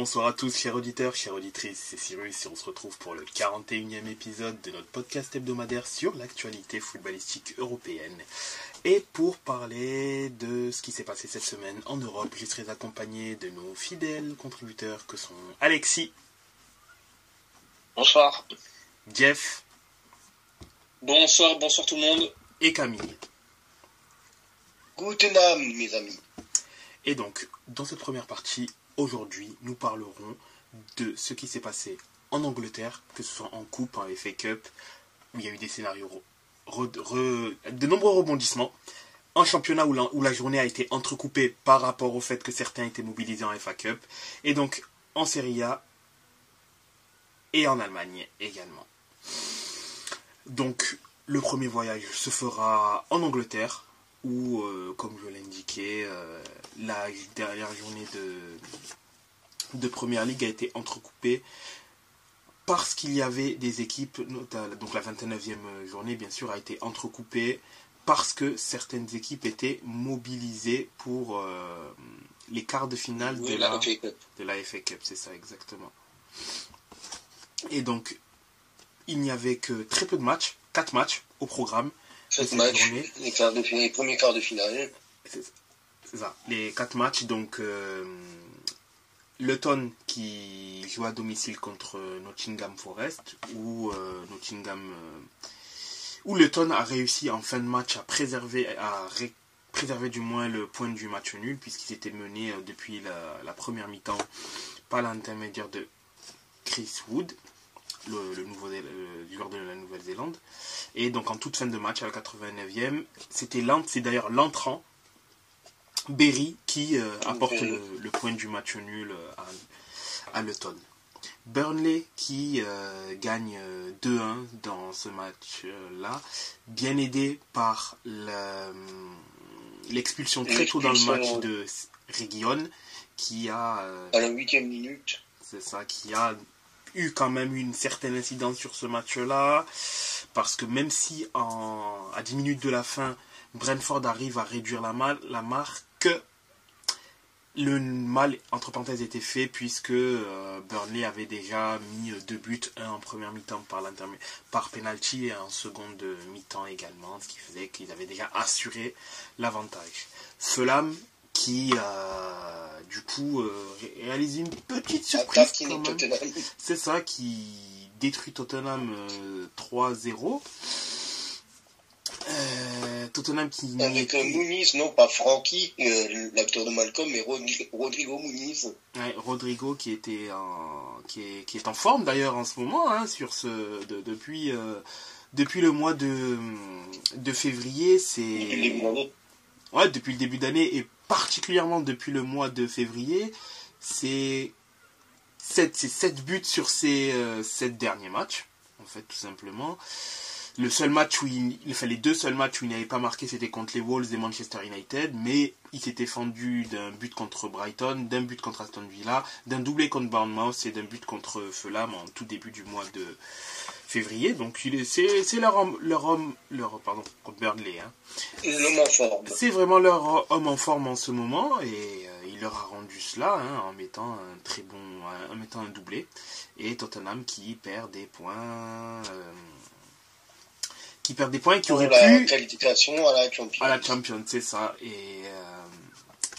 Bonsoir à tous, chers auditeurs, chères auditrices, c'est Cyrus et on se retrouve pour le 41e épisode de notre podcast hebdomadaire sur l'actualité footballistique européenne. Et pour parler de ce qui s'est passé cette semaine en Europe, je serai accompagné de nos fidèles contributeurs que sont Alexis. Bonsoir. Jeff. Bonsoir tout le monde. Et Camille. Guten Abend, mes amis. Et donc, dans cette première partie, aujourd'hui, nous parlerons de ce qui s'est passé en Angleterre, que ce soit en Coupe, en FA Cup, où il y a eu des scénarios, de nombreux rebondissements, en championnat où la journée a été entrecoupée par rapport au fait que certains étaient mobilisés en FA Cup, et donc en Serie A et en Allemagne également. Donc, le premier voyage se fera en Angleterre, où, comme je l'indiquais, la dernière journée de Première Ligue a été entrecoupée parce qu'il y avait des équipes, donc la 29e journée bien sûr a été entrecoupée parce que certaines équipes étaient mobilisées pour les quarts de finale de la FA Cup, c'est ça exactement. Et donc, il n'y avait que très peu de matchs, 4 matchs au programme. 7 matchs, les premiers quarts de finale. C'est ça, les 4 matchs. Donc, Luton qui joue à domicile contre Nottingham Forest, où Luton a réussi en fin de match à préserver du moins le point du match nul, puisqu'ils étaient menés depuis la première mi-temps par l'intermédiaire de Chris Wood, le joueur de la Nouvelle-Zélande. Et donc en toute fin de match, à la 89e, c'est d'ailleurs l'entrant, Berry, qui apporte le point du match nul à Luton. Burnley qui gagne 2-1 dans ce match-là, bien aidé par l'expulsion très tôt dans le match de Reguilón, qui a... à la 8e minute. C'est ça, qui a eu quand même une certaine incidence sur ce match-là, parce que même si à 10 minutes de la fin, Brentford arrive à réduire la marque, le mal, entre parenthèses, était fait, puisque Burnley avait déjà mis 2 buts, un en première mi-temps par penalty et en seconde mi-temps également, ce qui faisait qu'ils avaient déjà assuré l'avantage. Fulham qui du coup réalise une petite surprise quand même. C'est ça, qui détruit Tottenham 3-0. Tottenham qui... Avec Muniz, non pas Frankie, l'acteur de Malcolm, mais Rodrigo Muniz. Ouais, Rodrigo qui est en forme d'ailleurs en ce moment, hein, depuis le mois de février, c'est... Ouais, depuis le début d'année, et particulièrement depuis le mois de février, c'est 7 buts sur ces 7 derniers matchs, en fait, tout simplement. Les 2 seuls matchs où il n'avait pas marqué, c'était contre les Wolves et Manchester United, mais il s'était fendu d'un but contre Brighton, d'un but contre Aston Villa, d'un doublé contre Bournemouth et d'un but contre Fulham en tout début du mois de février. Donc c'est leur homme contre Burnley, hein. L'homme en forme. C'est vraiment leur homme en forme en ce moment, et il leur a rendu cela, hein, en mettant un doublé. Et Tottenham qui perd des points. Qui auraient pu... la qualification à la Champions. À la Champions, c'est ça. Et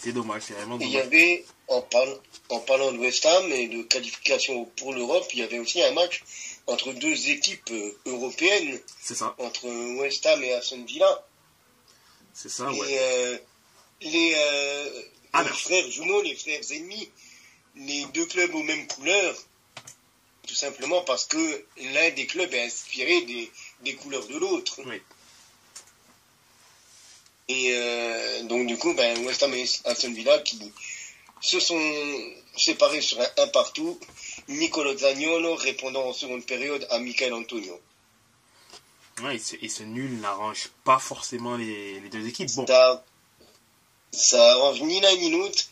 c'est dommage, c'est vraiment dommage. Il y avait, en parlant de West Ham et de qualification pour l'Europe, il y avait aussi un match entre 2 équipes européennes. C'est ça. Entre West Ham et Aston Villa. C'est ça, et, ouais. Les frères jumeaux, les frères ennemis, les 2 clubs aux mêmes couleurs, tout simplement parce que l'un des clubs est inspiré des couleurs de l'autre. Oui. Et donc du coup, West Ham et Aston Villa qui se sont séparés sur un partout, Nicolo Zaniolo répondant en seconde période à Michael Antonio. Ouais, et ce nul n'arrange pas forcément les 2 équipes. Bon. Ça arrange ni l'un ni l'autre,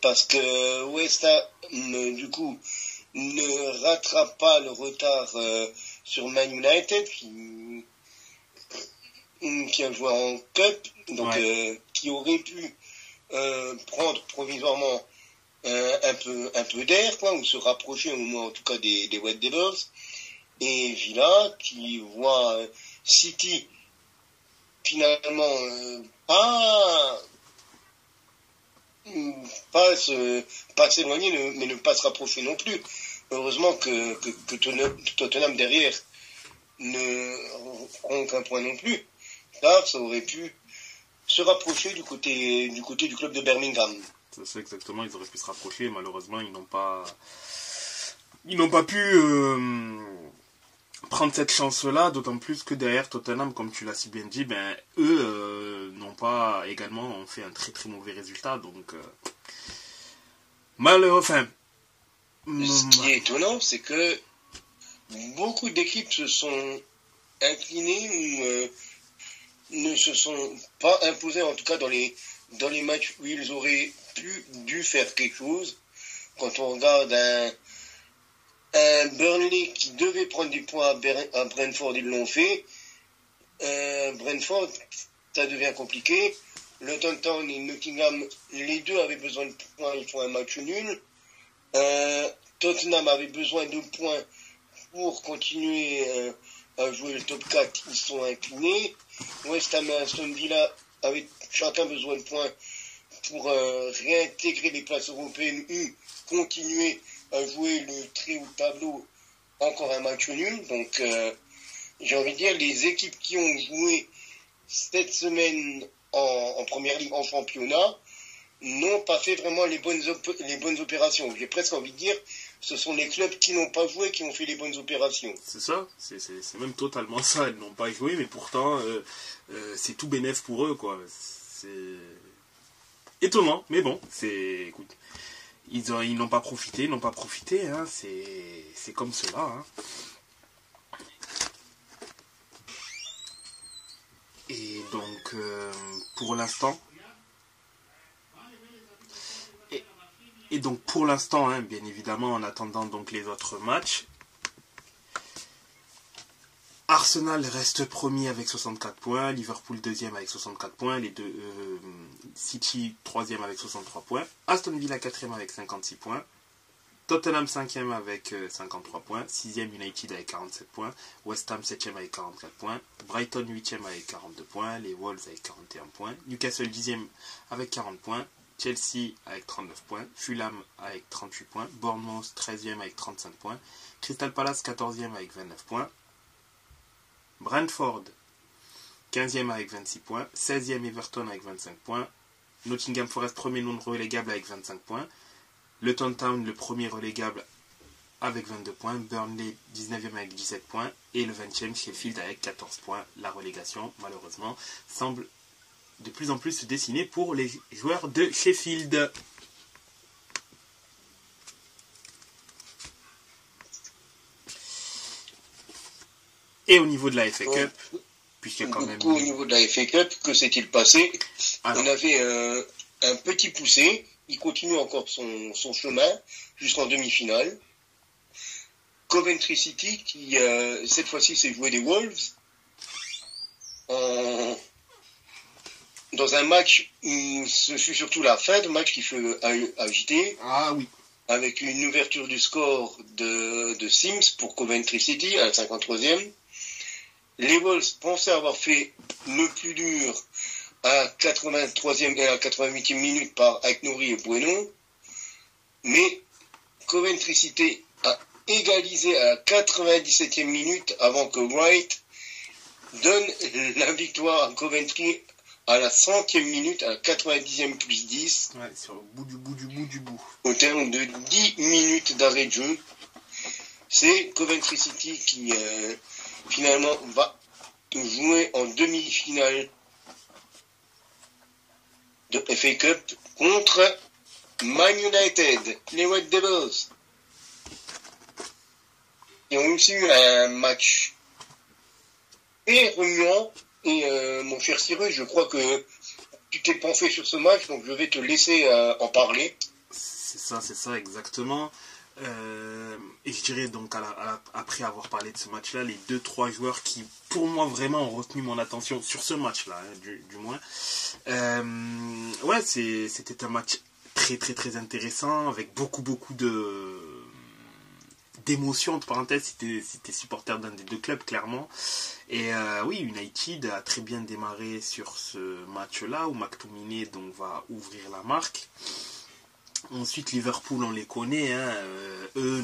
parce que West Ham, du coup, ne rattrape pas le retard sur Man United, qui a joué en Cup, donc qui aurait pu prendre provisoirement un peu d'air, quoi, ou se rapprocher au moins en tout cas des Red Devils. Et Villa qui voit City finalement pas s'éloigner, mais ne pas se rapprocher non plus. Heureusement que Tottenham derrière ne prend aucun point non plus. Là, ça aurait pu se rapprocher du côté du club de Birmingham. C'est exactement, ils auraient pu se rapprocher, malheureusement ils n'ont pas pu prendre cette chance-là, d'autant plus que derrière Tottenham, comme tu l'as si bien dit, eux n'ont pas également fait un très très mauvais résultat, donc ce qui est étonnant, c'est que beaucoup d'équipes se sont inclinées ou ne se sont pas imposées, en tout cas dans les matchs où ils auraient dû faire quelque chose. Quand on regarde un Burnley qui devait prendre des points à Brentford, ils l'ont fait. Brentford, ça devient compliqué. Luton Town et Nottingham, les deux avaient besoin de points, ils font un match nul. Tottenham avait besoin de points pour continuer à jouer le top 4, ils sont inclinés. West Ham et Aston Villa avaient chacun besoin de points pour réintégrer les places européennes ou continuer à jouer le très haut tableau, encore un match nul. Donc j'ai envie de dire, les équipes qui ont joué cette semaine en première ligue, en championnat, n'ont pas fait vraiment les bonnes opérations. J'ai presque envie de dire, ce sont les clubs qui n'ont pas joué qui ont fait les bonnes opérations. C'est ça, c'est même totalement ça, elles n'ont pas joué, mais pourtant c'est tout bénef pour eux, quoi. C'est étonnant, mais bon, écoute, ils n'ont pas profité, hein, c'est comme cela, hein. Et donc, pour l'instant, hein, bien évidemment, en attendant donc les autres matchs, Arsenal reste premier avec 64 points, Liverpool deuxième avec 64 points, City troisième avec 63 points, Aston Villa quatrième avec 56 points, Tottenham 5e avec 53 points, 6e United avec 47 points, West Ham 7e avec 44 points, Brighton 8e avec 42 points, les Wolves avec 41 points, Newcastle 10e avec 40 points, Chelsea avec 39 points, Fulham avec 38 points, Bournemouth 13e avec 35 points, Crystal Palace 14e avec 29 points, Brentford 15e avec 26 points, 16e Everton avec 25 points, Nottingham Forest premier non relégable avec 25 points, Luton Town le premier relégable avec 22 points, Burnley 19e avec 17 points et le 20e Sheffield avec 14 points. La relégation malheureusement semble de plus en plus se dessiner pour les joueurs de Sheffield. Et au niveau de la FA Cup, puisque quand même... Au niveau de la FA Cup, que s'est-il passé? On avait un petit poussé, il continue encore son chemin jusqu'en demi-finale. Coventry City, qui cette fois-ci s'est joué des Wolves, dans un match où ce fut surtout la fin de match qui fut agité. Ah oui. Avec une ouverture du score de Sims pour Coventry City à la 53e. Les Wolves pensaient avoir fait le plus dur à la 83e et à la 88e minute par Aït-Nouri et Bueno. Mais Coventry City a égalisé à la 97e minute avant que Wright donne la victoire à Coventry à la 100e minute, à la 90e plus 10. Ouais, sur le bout du bout. Au terme de 10 minutes d'arrêt de jeu. C'est Coventry City qui finalement va jouer en demi-finale de FA Cup contre Man United, les Red Devils. Ils ont aussi eu un match très remuant. Et mon cher Cyrus, je crois que tu t'es penché sur ce match, donc je vais te laisser en parler. C'est ça exactement. Et je dirais donc après avoir parlé de ce match-là, les 2-3 joueurs qui pour moi vraiment ont retenu mon attention sur ce match-là, hein, du moins. Ouais, c'était un match très très très intéressant, avec beaucoup d'émotions, entre parenthèses, si t'es supporter d'un des deux clubs, clairement. Et oui, United a très bien démarré sur ce match-là, où McTominay donc va ouvrir la marque. Ensuite, Liverpool, on les connaît, hein, eux,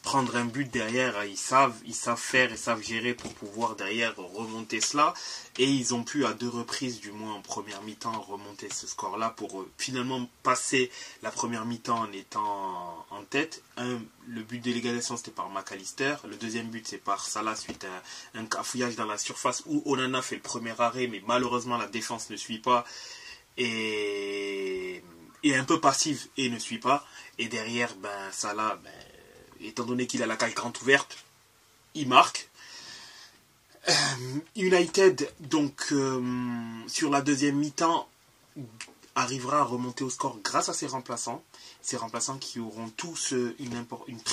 prendre un but derrière, ils savent faire et savent gérer pour pouvoir derrière remonter cela. Et ils ont pu, à 2 reprises, du moins en première mi-temps, remonter ce score-là pour finalement passer la première mi-temps en étant en tête. Le but de l'égalisation, c'était par McAllister. Le deuxième but, c'est par Salah suite à un cafouillage dans la surface où Onana fait le premier arrêt, mais malheureusement, la défense ne suit pas. Et un peu passive et ne suit pas. Et derrière, Salah, étant donné qu'il a la cage grande ouverte, il marque. United, donc, sur la deuxième mi-temps, arrivera à remonter au score grâce à ses remplaçants. Ces remplaçants qui auront tous une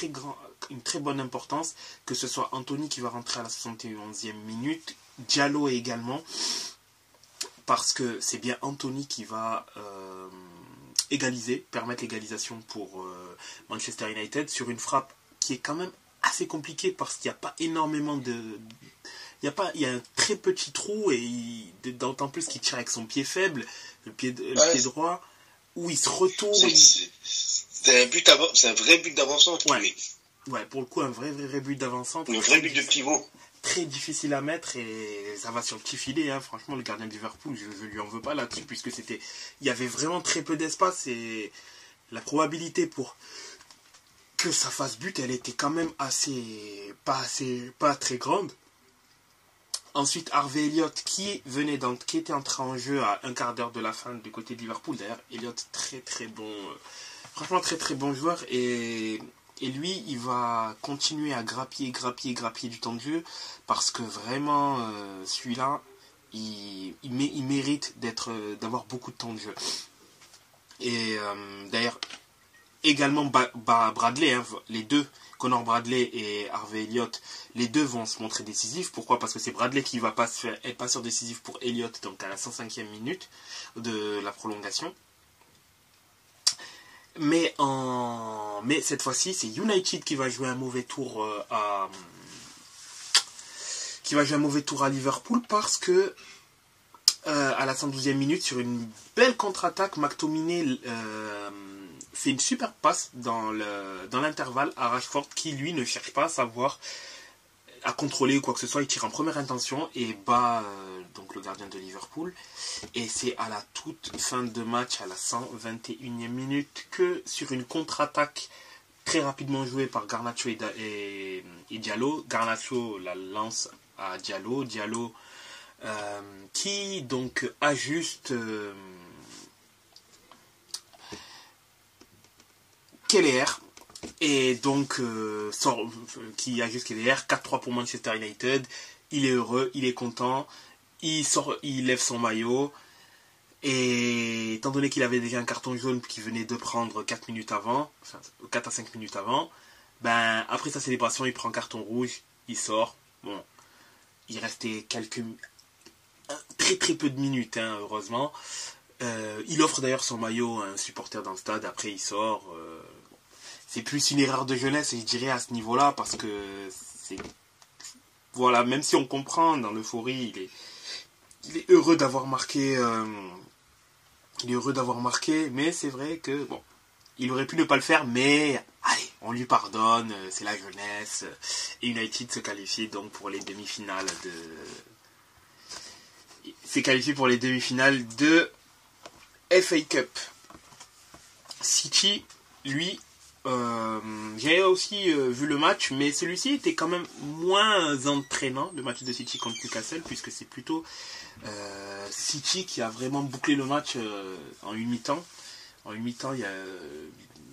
très bonne importance, que ce soit Anthony qui va rentrer à la 71e minute, Diallo également, parce que c'est bien Anthony qui va permettre l'égalisation pour Manchester United sur une frappe qui est quand même assez compliquée parce qu'il n'y a pas énormément de... Il y a un très petit trou et d'autant plus qu'il tire avec son pied faible, le pied droit, où il se retourne. C'est un vrai but d'avant-centre. Ouais, pour le coup, un vrai but d'avant-centre. Un vrai but de pivot. Très difficile à mettre et ça va sur le petit filet, hein. Franchement, le gardien de Liverpool, je lui en veux pas là-dessus, puisque il y avait vraiment très peu d'espace et la probabilité pour que ça fasse but, elle était quand même pas très grande. Ensuite, Harvey Elliott qui était entré en jeu à un quart d'heure de la fin du côté de Liverpool. D'ailleurs, Elliott, très très bon, franchement très très bon joueur et lui, il va continuer à grappiller du temps de jeu parce que vraiment, celui-là, il mérite d'avoir beaucoup de temps de jeu. Et d'ailleurs, également Bradley, hein, les deux, Connor Bradley et Harvey Elliott, les deux vont se montrer décisifs. Pourquoi ? Parce que c'est Bradley qui va être passeur décisif pour Elliott, donc à la 105e minute de la prolongation. Mais cette fois-ci, c'est United qui va jouer un mauvais tour à Liverpool parce que à la 112e minute, sur une belle contre-attaque, McTominay fait une super passe dans l'intervalle à Rashford qui lui ne cherche pas à contrôler ou quoi que ce soit. Il tire en première intention et bat donc le gardien de Liverpool. Et c'est à la toute fin de match, à la 121e minute, que sur une contre-attaque très rapidement jouée par Garnacho et Diallo, Garnacho la lance à Diallo. Diallo qui donc ajuste Keller et donc qui ajuste Keller. 4-3 pour Manchester United. Il est heureux, il est content, il lève son maillot et étant donné qu'il avait déjà un carton jaune qu'il venait de prendre 4 à 5 minutes avant, après sa célébration il prend un carton rouge, il sort. Bon, il restait très très peu de minutes, hein, heureusement. Il offre d'ailleurs son maillot à un supporter dans le stade, après il sort. C'est plus une erreur de jeunesse, je dirais, à ce niveau-là, parce que voilà, même si on comprend, dans l'euphorie, il est heureux d'avoir marqué. Mais c'est vrai que, bon, il aurait pu ne pas le faire, mais allez, on lui pardonne, c'est la jeunesse. Et United se qualifie donc pour les demi-finales de FA Cup. City, lui, j'ai aussi vu le match, mais celui-ci était quand même moins entraînant, le match de City contre Newcastle, puisque c'est plutôt City qui a vraiment bouclé le match en une mi-temps. En une mi-temps, il y a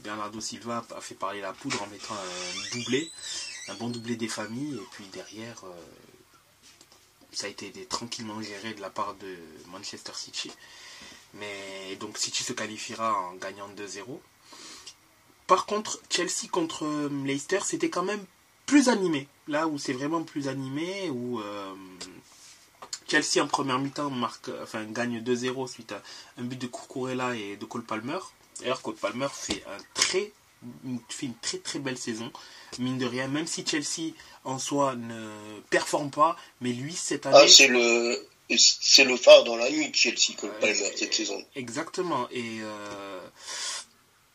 Bernardo Silva a fait parler la poudre en mettant un bon doublé des familles, et puis derrière, ça a été tranquillement géré de la part de Manchester City. Mais donc City se qualifiera en gagnant 2-0. Par contre, Chelsea contre Leicester, c'était quand même plus animé. Là où c'est vraiment plus animé, où Chelsea en première mi-temps gagne 2-0 suite à un but de Cucurella et de Cole Palmer. D'ailleurs, Cole Palmer fait une très très belle saison, mine de rien, même si Chelsea en soi ne performe pas, mais lui cette année... c'est le phare dans la nuit de Chelsea, Cole Palmer, cette saison. Exactement, et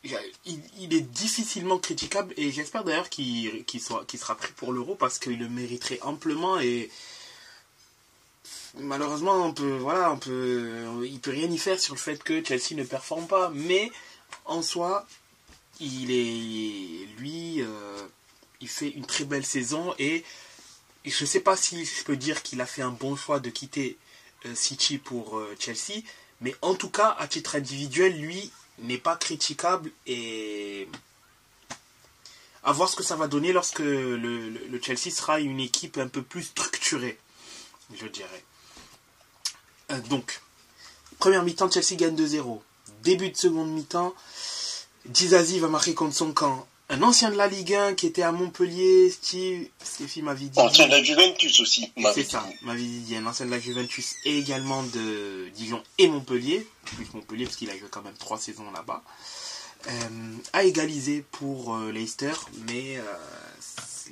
il est difficilement critiquable, et j'espère d'ailleurs qu'il sera pris pour l'Euro, parce qu'il le mériterait amplement, et malheureusement il peut rien y faire sur le fait que Chelsea ne performe pas, mais en soi, il fait une très belle saison, et je ne sais pas si je peux dire qu'il a fait un bon choix de quitter City pour Chelsea, mais en tout cas, à titre individuel, lui n'est pas critiquable, et à voir ce que ça va donner lorsque le Chelsea sera une équipe un peu plus structurée, je dirais. Donc, première mi-temps, Chelsea gagne 2-0. Début de seconde mi-temps, Dizazi va marquer contre son camp. Un ancien de la Ligue 1 qui était à Montpellier, Stéphie m'avait dit. Ancien de la Juventus aussi. C'est ça, m'avait dit. Un ancien de la Juventus et également de Dijon et Montpellier. Plus Montpellier parce qu'il a joué quand même 3 saisons là-bas. A égalisé pour Leicester, mais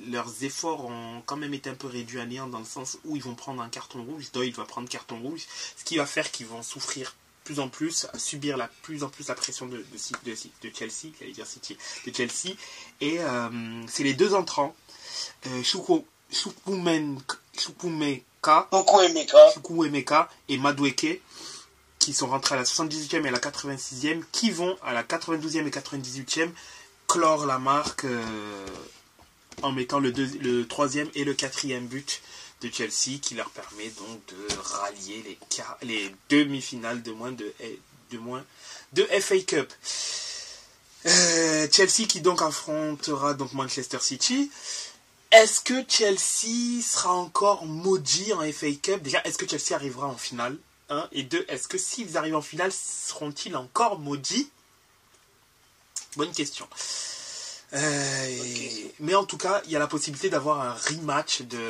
leurs efforts ont quand même été un peu réduits à néant dans le sens où ils vont prendre un carton rouge. Doyle va prendre carton rouge, ce qui va faire qu'ils vont souffrir plus en plus, à subir plus en plus la pression de Chelsea, j'allais dire City, de Chelsea, et c'est les deux entrants, Chukwuemeka et Madueke, qui sont rentrés à la 78e et à la 86e, qui vont à la 92e et 98e clore la marque en mettant le 3e et le 4e but de Chelsea, qui leur permet donc de rallier les demi-finales de moins de FA Cup. Chelsea qui donc affrontera donc Manchester City. Est-ce que Chelsea sera encore maudit en FA Cup? Déjà, est-ce que Chelsea arrivera en finale? 1 et 2, est-ce que s'ils arrivent en finale, seront-ils encore maudits? Bonne question. Mais en tout cas, il y a la possibilité d'avoir un rematch de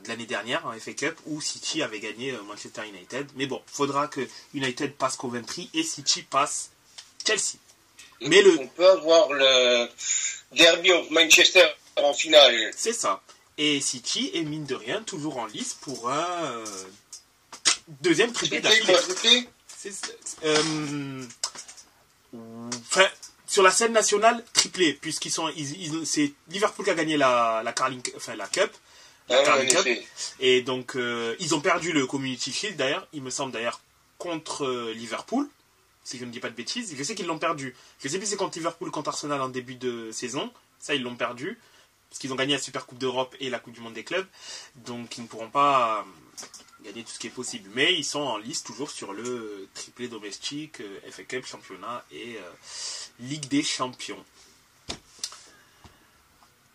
l'année dernière en FA Cup où City avait gagné Manchester United. Mais bon, faudra que United passe Coventry et City passe Chelsea. Mais on peut avoir le Derby of Manchester en finale. C'est ça. Et City est mine de rien toujours en lice pour un deuxième triplé d'affilée. Sur la scène nationale, triplé, puisqu'ils sont, c'est Liverpool qui a gagné la Cup, Cup, et donc ils ont perdu le Community Shield d'ailleurs, il me semble d'ailleurs contre Liverpool, si je ne dis pas de bêtises. Je sais qu'ils l'ont perdu. Je sais plus si c'est contre Liverpool ou contre Arsenal en début de saison. Ça ils l'ont perdu parce qu'ils ont gagné la Super Coupe d'Europe et la Coupe du Monde des clubs, donc ils ne pourront pas gagner tout ce qui est possible. Mais ils sont en lice toujours sur le triplé domestique, FA Cup, championnat et Ligue des Champions.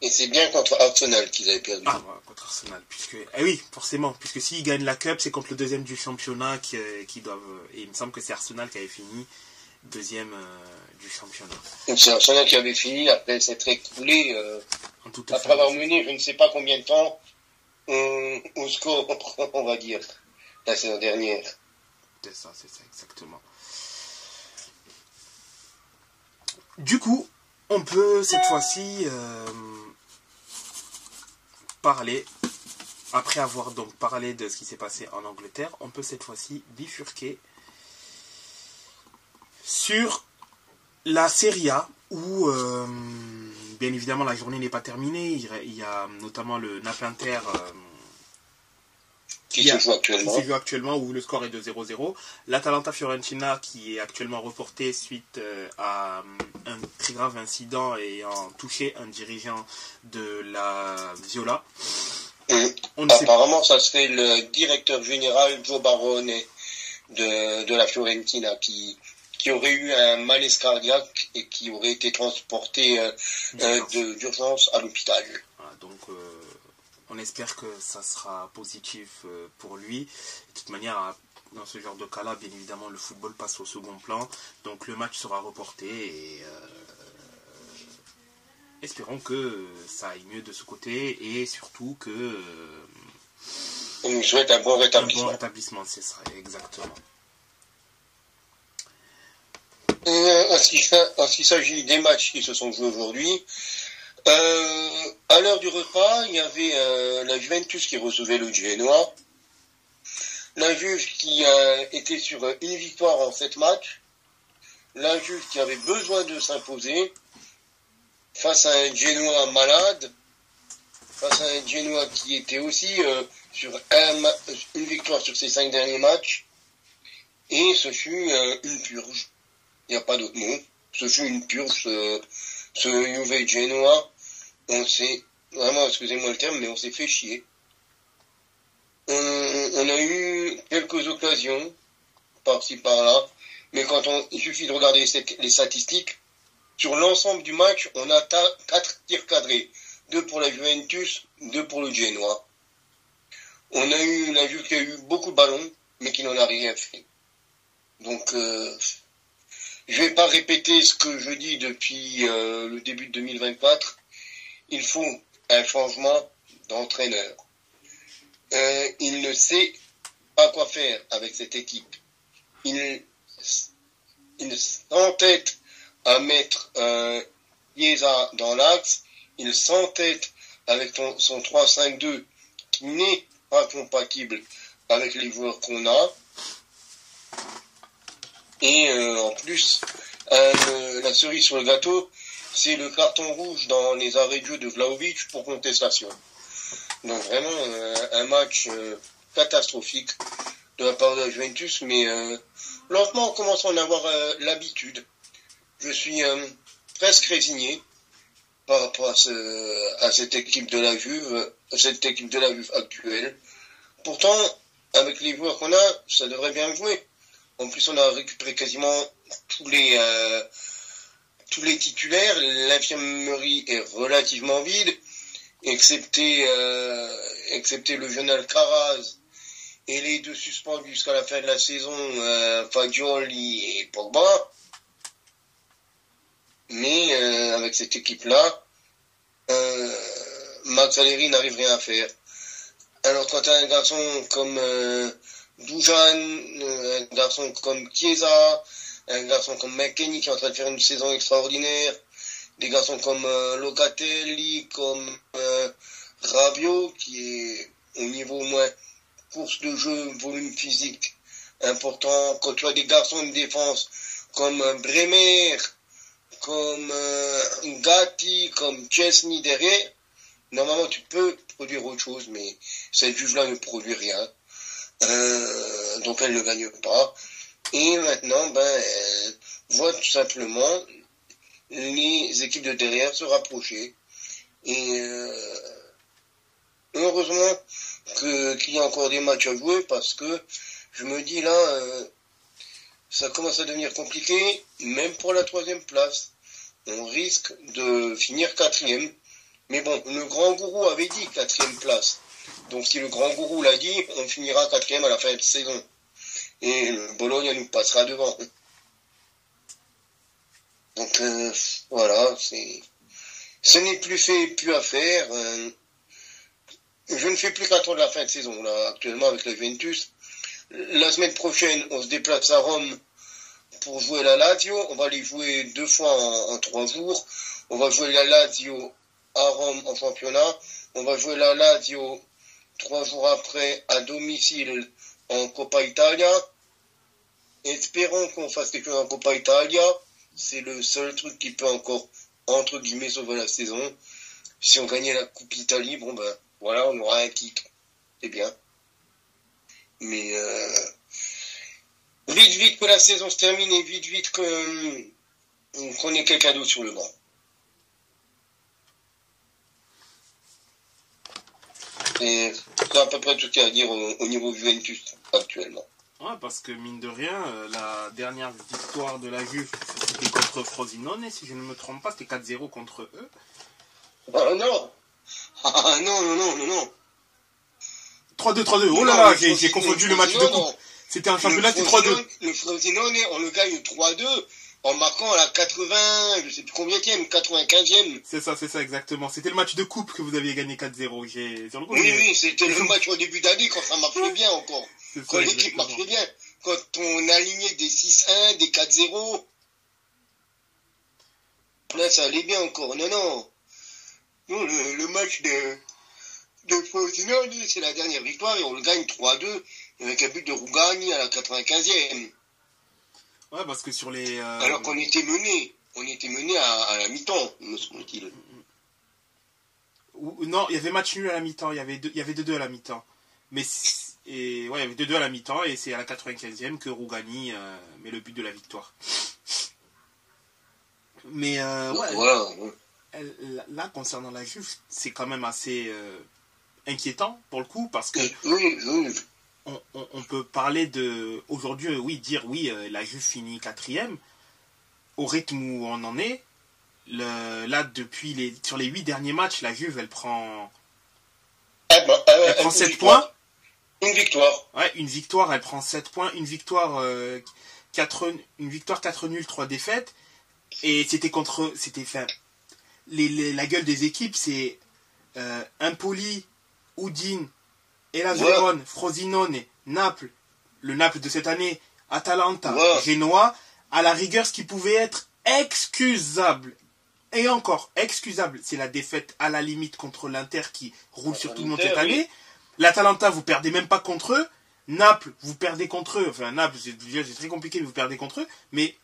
Et c'est bien contre Arsenal qu'ils avaient perdu. Ah, ouais, contre Arsenal. Oui, forcément. Puisque s'ils gagnent la Cup, c'est contre le deuxième du championnat qui doivent. Et il me semble que c'est Arsenal qui avait fini deuxième du championnat. Donc c'est Arsenal qui avait fini après s'être écoulé. Après avoir mené je ne sais pas combien de temps au score, on va dire, la saison dernière. C'est ça, exactement. Du coup, on peut cette fois-ci parler, après avoir donc parlé de ce qui s'est passé en Angleterre, on peut cette fois-ci bifurquer sur la Serie A où, bien évidemment, la journée n'est pas terminée. Il y a notamment le Naples-Inter qui se joue actuellement, où le score est de 0-0. L'Atalanta-Fiorentina qui est actuellement reporté suite à un très grave incident ayant touché un dirigeant de la Viola. Apparemment, ça serait le directeur général Joe Barone de la Fiorentina qui aurait eu un malaise cardiaque et qui aurait été transporté d'urgence à l'hôpital. Voilà, donc on espère que ça sera positif pour lui. De toute manière, dans ce genre de cas-là, bien évidemment, le football passe au second plan. Donc le match sera reporté et espérons que ça aille mieux de ce côté et surtout que... on nous souhaite un bon rétablissement. Un bon rétablissement, c'est ça, exactement. En ce qui s'agit des matchs qui se sont joués aujourd'hui, à l'heure du repas, il y avait la Juventus qui recevait le Genoa. La Juve qui était sur une victoire en 7 matchs. La Juve qui avait besoin de s'imposer face à un Genoa malade, face à un Genoa qui était aussi sur une victoire sur ses 5 derniers matchs. Et ce fut une purge. Il n'y a pas d'autre mot. Ce fut une purge, ce Juve Genoa. On s'est, vraiment, excusez-moi le terme, mais on s'est fait chier. On a eu quelques occasions, par-ci, par-là, mais il suffit de regarder les statistiques, sur l'ensemble du match, on a 4 tirs cadrés. 2 pour la Juventus, 2 pour le Genoa. On a eu la Juve qui a eu beaucoup de ballons, mais qui n'en a rien fait. Donc, je vais pas répéter ce que je dis depuis le début de 2024. Il faut un changement d'entraîneur. Il ne pas quoi faire avec cette équipe. Il s'entête à mettre Chiesa dans l'axe, il s'entête avec son 3-5-2 qui n'est pas compatible avec les joueurs qu'on a. Et en plus, la cerise sur le gâteau, c'est le carton rouge dans les arrêts de jeu de Vlahovic pour contestation. Donc vraiment un match catastrophique de la part de la Juventus, mais lentement on commence à en avoir l'habitude. Je suis presque résigné par rapport à cette équipe de la Juve, actuelle. Pourtant, avec les joueurs qu'on a, ça devrait bien jouer. En plus, on a récupéré quasiment tous les titulaires. L'infirmerie est relativement vide, excepté le jeune Alcaraz et les 2 suspendus jusqu'à la fin de la saison, Fagioli et Pogba. Mais avec cette équipe-là, Max Allegri n'arrive rien à faire. Alors quand tu as un garçon comme Dujan, un garçon comme Chiesa, un garçon comme McKennie qui est en train de faire une saison extraordinaire, des garçons comme Locatelli, comme Rabiot, qui est au niveau au moins course de jeu, volume physique important. Quand tu as des garçons de défense comme Bremer, comme Gatti, comme Chesney derrière, normalement tu peux produire autre chose, mais cette juge-là ne produit rien. Donc elle ne gagne pas. Et maintenant, elle voit tout simplement les équipes de derrière se rapprocher. Et heureusement qu'il y a encore des matchs à jouer, parce que je me dis là, ça commence à devenir compliqué, même pour la 3e place. On risque de finir 4e. Mais bon, le grand gourou avait dit 4e place. Donc si le grand gourou l'a dit, on finira 4e à la fin de saison. Et le Bologne nous passera devant. Donc voilà, ce n'est plus à faire. Je ne fais plus qu'attendre la fin de saison là actuellement avec la Juventus. La semaine prochaine, on se déplace à Rome pour jouer la Lazio. On va les jouer 2 fois en 3 jours. On va jouer la Lazio à Rome en championnat. On va jouer la Lazio 3 jours après à domicile en Coppa Italia. Espérons qu'on fasse quelque chose en Coppa Italia. C'est le seul truc qui peut encore, entre guillemets, sauver la saison. Si on gagnait la Coupe Italie, voilà, on aura un titre. C'est bien. Mais vite que la saison se termine et vite qu'on ait quelqu'un d'autre sur le banc. Et c'est à peu près tout ce qu'il y a à dire au niveau Juventus actuellement. Ouais, parce que mine de rien, la dernière victoire de la Juve, c'était contre Frosinone, si je ne me trompe pas, c'était 4-0 contre eux. Non. Ah non. 3-2. Oh là là, j'ai confondu le match de coupe. C'était un championnat, c'était 3-2. Le Frosinone, on le gagne 3-2 en marquant à la 80, je sais plus combienième, 95e. C'est ça, exactement. C'était le match de coupe que vous aviez gagné 4-0. Oui, c'était le match au début d'année quand ça marchait bien encore. Quand l'équipe marchait bien. Quand on alignait des 6-1, des 4-0. Là, ça allait bien encore. Non. Non, le match de Frosinone, c'est la dernière victoire et on le gagne 3-2 avec un but de Rougani à la 95e. Ouais, parce que sur les... Alors qu'on était mené. On était mené à la mi-temps, me semble-t-il. Non, il y avait match nul à la mi-temps. Il y avait 2-2 à la mi-temps. Mais il y avait 2-2 à la mi-temps et c'est à la 95e que Rougani met le but de la victoire. Mais voilà. Là, concernant la Juve, c'est quand même assez inquiétant pour le coup parce que oui. On peut parler de aujourd'hui, dire la Juve finit 4e au rythme où on en est. Là, sur les 8 derniers matchs, la Juve elle prend 7 points. Une victoire. Ouais, une victoire, elle prend 7 points. Une victoire 4 nuls, 3 défaites. Et la gueule des équipes, c'est Empoli, Udine, Hellas Vérone, Frosinone, Naples, le Naples de cette année, Atalanta, Genoa, à la rigueur, ce qui pouvait être excusable. Et encore, excusable, c'est la défaite à la limite contre l'Inter qui roule sur tout le monde cette année. L'Atalanta, vous perdez même pas contre eux. Naples, vous perdez contre eux. Enfin, Naples, c'est très compliqué, mais vous perdez contre eux. Mais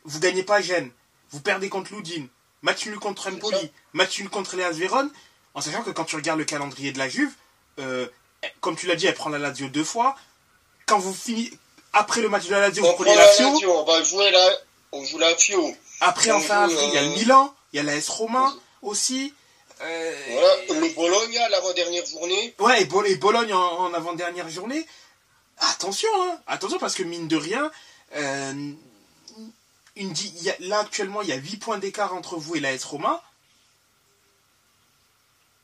vous gagnez pas à Gênes. Vous perdez contre l'Udine. Match nul contre Empoli. Match nul contre les Hellas Vérone. En sachant que quand tu regardes le calendrier de la Juve, comme tu l'as dit, elle prend la Lazio 2 fois. Quand vous finissez, après le match de la Lazio, vous prenez la Lazio. On joue la Fio. Après, en fin avril, il y a le Milan, il y a la S Roma aussi. Le Bologna, l'avant-dernière journée. Ouais, et Bologne en avant-dernière journée. Attention, parce que mine de rien, là actuellement, il y a 8 points d'écart entre vous et la S Roma.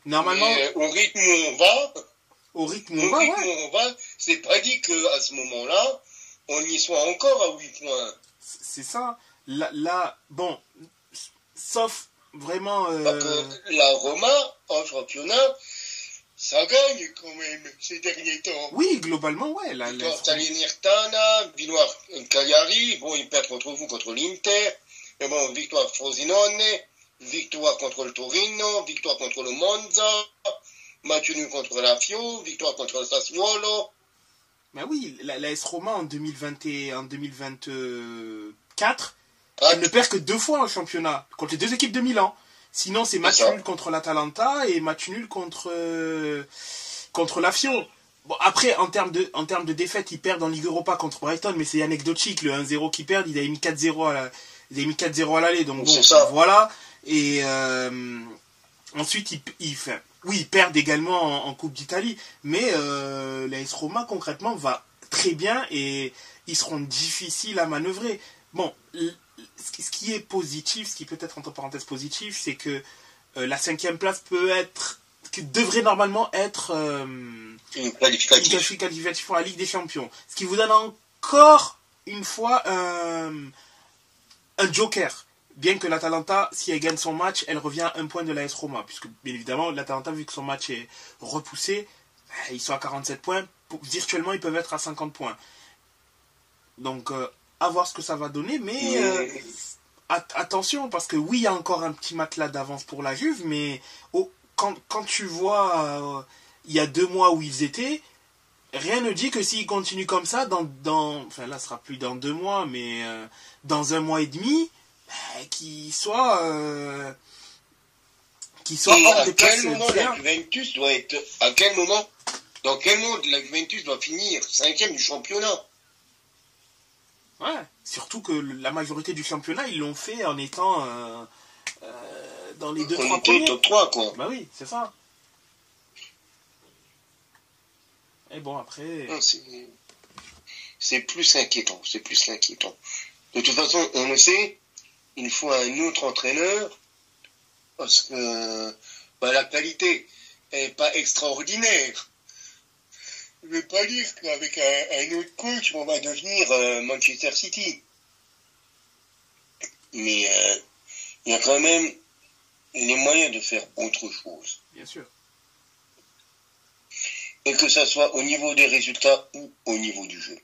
Normalement. Mais au rythme où on va, c'est pas dit qu'à ce moment-là, on y soit encore à 8 points. C'est ça. Là, bon, sauf vraiment... Parce que la Roma, en championnat, ça gagne quand même ces derniers temps. Oui, globalement, ouais. Victoire Salernitana, victoire Cagliari, bon, ils perdent contre vous, contre l'Inter. Mais bon, victoire Frosinone, victoire contre le Torino, victoire contre le Monza, match nul contre la Fio, victoire contre le Sassuolo. Ben oui, la S Roma en 2024, elle ne perd que 2 fois en championnat, contre les 2 équipes de Milan. Sinon, c'est match nul contre l'Atalanta et match nul contre la Fio. Bon, après, en termes de défaite, ils perdent en Ligue Europa contre Brighton, mais c'est anecdotique. Le 1-0 qu'ils perdent, ils avaient mis 4-0 à l'aller. Donc bon, voilà. Et ensuite, ils perdent également en Coupe d'Italie. Mais la AS Roma, concrètement, va très bien et ils seront difficiles à manœuvrer. Bon, ce qui est positif, ce qui peut être entre parenthèses positif, c'est que la 5e place devrait normalement être une qualificative pour la Ligue des Champions. Ce qui vous donne encore une fois un joker. Bien que l'Atalanta, si elle gagne son match, elle revient à 1 point de l'AS Roma. Puisque, bien évidemment, l'Atalanta, vu que son match est repoussé, ils sont à 47 points. Virtuellement, ils peuvent être à 50 points. Donc, à voir ce que ça va donner. Mais attention, parce que oui, il y a encore un petit matelas d'avance pour la Juve. Mais quand tu vois, il y a 2 mois où ils étaient, rien ne dit que s'ils continuent comme ça, enfin là, ce sera plus dans 2 mois, mais dans 1 mois et demi, qui soit hors des places. Dans quel monde la Juventus doit finir 5e du championnat? Ouais, surtout que la majorité du championnat, ils l'ont fait en étant dans les 2-3 premiers. Top 3, quoi. Bah oui, c'est ça. Et bon, après... Non, c'est plus inquiétant, De toute façon, on le sait, il faut un autre entraîneur, parce que la qualité n'est pas extraordinaire. Je ne veux pas dire qu'avec un autre coach, on va devenir Manchester City. Mais il y a quand même les moyens de faire autre chose. Bien sûr. Et que ça soit au niveau des résultats ou au niveau du jeu.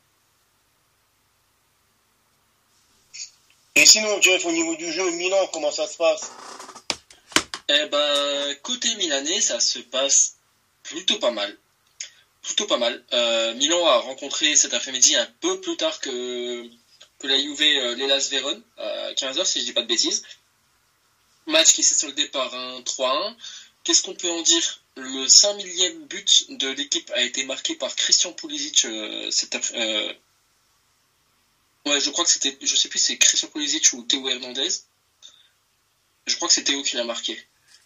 Et sinon, Jeff, au niveau du jeu, Milan, comment ça se passe? Eh ben, côté milanais, ça se passe plutôt pas mal. Plutôt pas mal. Milan a rencontré cet après-midi un peu plus tard que la Juve l'Hellas Vérone, à 15h si je dis pas de bêtises. Match qui s'est soldé par un 3-1. Qu'est-ce qu'on peut en dire? Le 5 millième but de l'équipe a été marqué par Christian Pulisic ouais, je crois que c'était, je sais plus si c'est Christian Pulisic ou Théo Hernandez. Je crois que c'est Théo qui l'a marqué.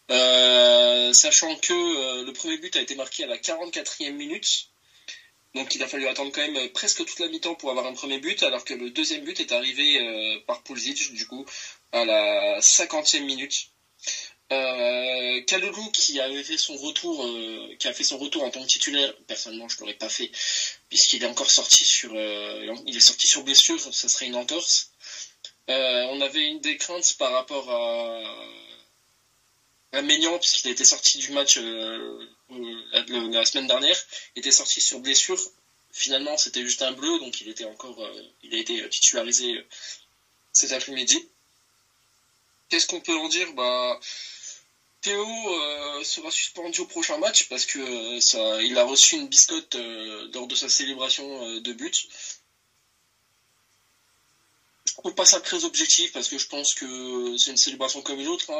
Sachant que le premier but a été marqué à la 44e minute. Donc il a fallu attendre quand même presque toute la mi-temps pour avoir un premier but, alors que le deuxième but est arrivé par Pulisic, du coup, à la 50e minute. Kalulu qui a fait son retour en tant que titulaire, personnellement je l'aurais pas fait, puisqu'il est encore sorti il est sorti sur blessure, ça serait une entorse. On avait des craintes par rapport à Maignan, puisqu'il était sorti du match la semaine dernière, il était sorti sur blessure. Finalement, c'était juste un bleu, donc il a été titularisé cet après-midi. Qu'est-ce qu'on peut en dire? Théo sera suspendu au prochain match parce que il a reçu une biscotte lors de sa célébration de but. On passe à très objectif parce que je pense que c'est une célébration comme une autre.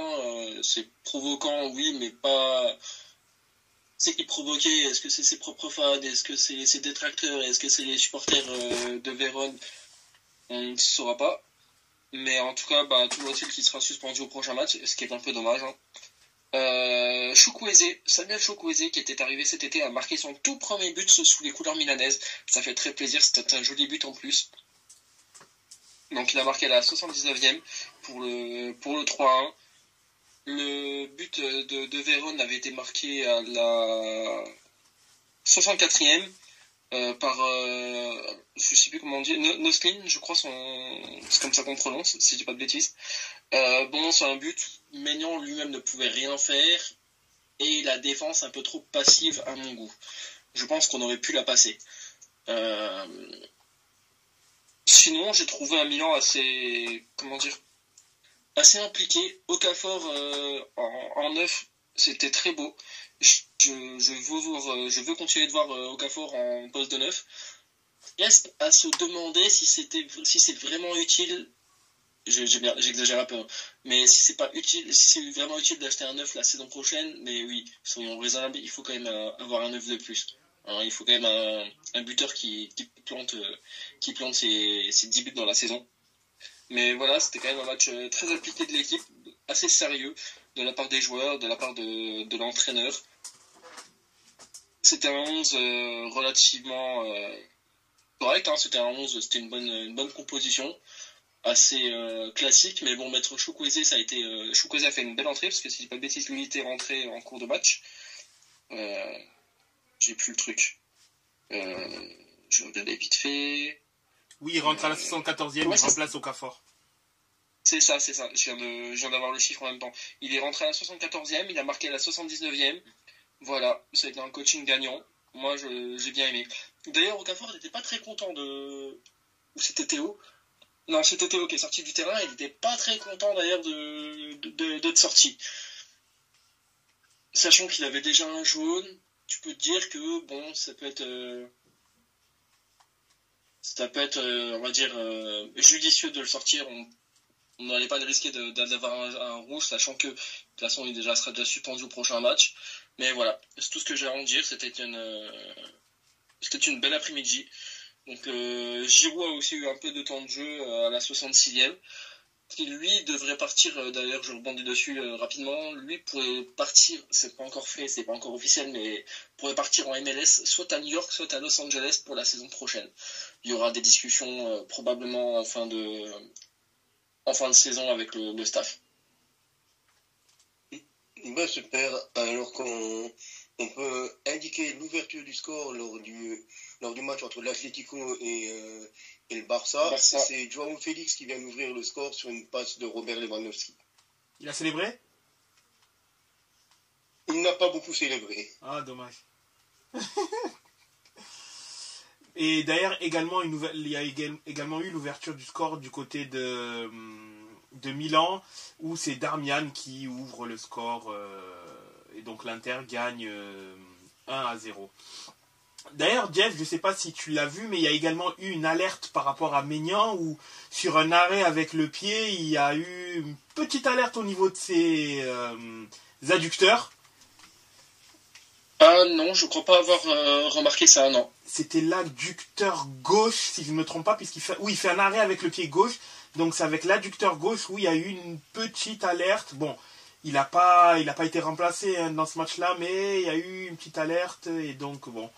C'est provoquant, oui, mais pas. C'est qui provoquait? Est-ce que c'est ses propres fans? Est-ce que c'est ses détracteurs? Est-ce que c'est les supporters de Vérone? On ne saura pas. Mais en tout cas, toujours est-il qu'il sera suspendu au prochain match, ce qui est un peu dommage. Samuel Chukwueze, qui était arrivé cet été, a marqué son tout premier but sous les couleurs milanaises. Ça fait très plaisir, c'était un joli but en plus. Donc il a marqué à la 79e pour le 3-1. Le but de Vérone avait été marqué à la 64e par je sais plus comment on dit, Noslin, je crois, c'est comme ça qu'on prononce, si je dis pas de bêtises. C'est un but. Maignan lui-même ne pouvait rien faire et la défense un peu trop passive à mon goût. Je pense qu'on aurait pu la passer. Sinon, j'ai trouvé un Milan assez impliqué. Okafor en neuf, c'était très beau. Je veux continuer de voir Okafor en poste de neuf. Reste à se demander si c'est vraiment utile. J'exagère un peu, mais si c'est pas utile, si c'est vraiment utile d'acheter un neuf la saison prochaine, mais oui, soyons raisonnables, il faut quand même avoir un neuf de plus. Alors, il faut quand même un buteur qui plante ses 10 buts dans la saison. Mais voilà, c'était quand même un match très impliqué de l'équipe, assez sérieux de la part des joueurs, de la part de l'entraîneur. C'était un 11 relativement correct, c'était un 11, c'était une bonne composition, assez classique, mais bon, mettre Chukwueze, Chukwueze a fait une belle entrée, parce que si je dis pas de bêtises, lui était rentré en cours de match. J'ai plus le truc. Je vais regarder vite fait. Oui, il rentre à la 74e, il remplace Okafor. C'est ça. Je viens d'avoir le chiffre en même temps. Il est rentré à la 74e, il a marqué à la 79e. Voilà, ça a été un coaching gagnant. Moi, j'ai bien aimé. D'ailleurs, Okafor n'était pas très content de... Ou c'était Théo? Non, c'était Théo qui est sorti du terrain. Il n'était pas très content d'ailleurs d'être sorti. Sachant qu'il avait déjà un jaune, tu peux te dire que, bon, ça peut être, on va dire, judicieux de le sortir. On n'allait pas risquer d'avoir un rouge, sachant que de toute façon il sera déjà suspendu au prochain match. Mais voilà, c'est tout ce que j'ai à en dire. C'était une belle après-midi. Donc Giroud a aussi eu un peu de temps de jeu à la 66e. Qui lui devrait partir, d'ailleurs je rebondis dessus rapidement, lui pourrait partir, c'est pas encore fait, c'est pas encore officiel, mais pourrait partir en MLS, soit à New York, soit à Los Angeles pour la saison prochaine. Il y aura des discussions probablement en fin de saison avec le staff. Super. Alors qu'on peut indiquer l'ouverture du score lors du match entre l'Atlético et le Barça. C'est Joao Félix qui vient d'ouvrir le score sur une passe de Robert Lewandowski. Il a célébré? Il n'a pas beaucoup célébré. Ah, dommage. Et d'ailleurs, également, il y a également eu l'ouverture du score du côté de Milan, où c'est Darmian qui ouvre le score, et donc l'Inter gagne 1-0. D'ailleurs, Jeff, je ne sais pas si tu l'as vu, mais il y a également eu une alerte par rapport à Maignan, où sur un arrêt avec le pied, il y a eu une petite alerte au niveau de ses adducteurs. Ah non, je crois pas avoir remarqué ça, non. C'était l'adducteur gauche, si je ne me trompe pas, il fait un arrêt avec le pied gauche. Donc c'est avec l'adducteur gauche où il y a eu une petite alerte. Bon, il n'a pas été remplacé dans ce match-là, mais il y a eu une petite alerte. Et donc, bon,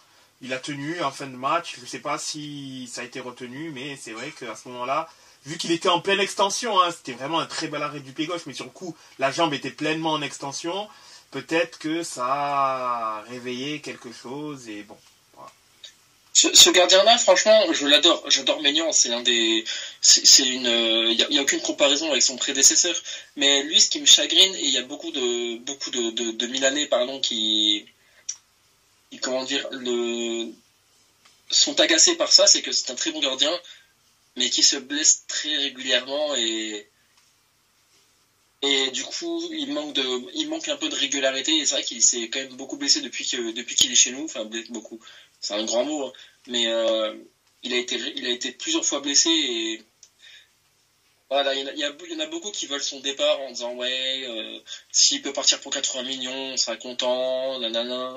il a tenu en fin de match. Je ne sais pas si ça a été retenu, mais c'est vrai qu'à ce moment-là, vu qu'il était en pleine extension, c'était vraiment un très bel arrêt du pied gauche, mais sur le coup, la jambe était pleinement en extension. Peut-être que ça a réveillé quelque chose et bon. Voilà. Ce gardien-là, franchement, je l'adore. J'adore Maignan. C'est l'un des. Il y a aucune comparaison avec son prédécesseur. Mais lui, ce qui me chagrine, et il y a beaucoup de Milanais, pardon, qui comment dire, sont agacés par ça, c'est que c'est un très bon gardien, mais qui se blesse très régulièrement et du coup, il manque un peu de régularité. Et c'est vrai qu'il s'est quand même beaucoup blessé depuis qu'il est chez nous. Enfin, beaucoup. C'est un grand mot, hein. Mais il a été plusieurs fois blessé. Et voilà, il y en a beaucoup qui veulent son départ en disant ouais, s'il peut partir pour 80 millions, on sera content, nanana.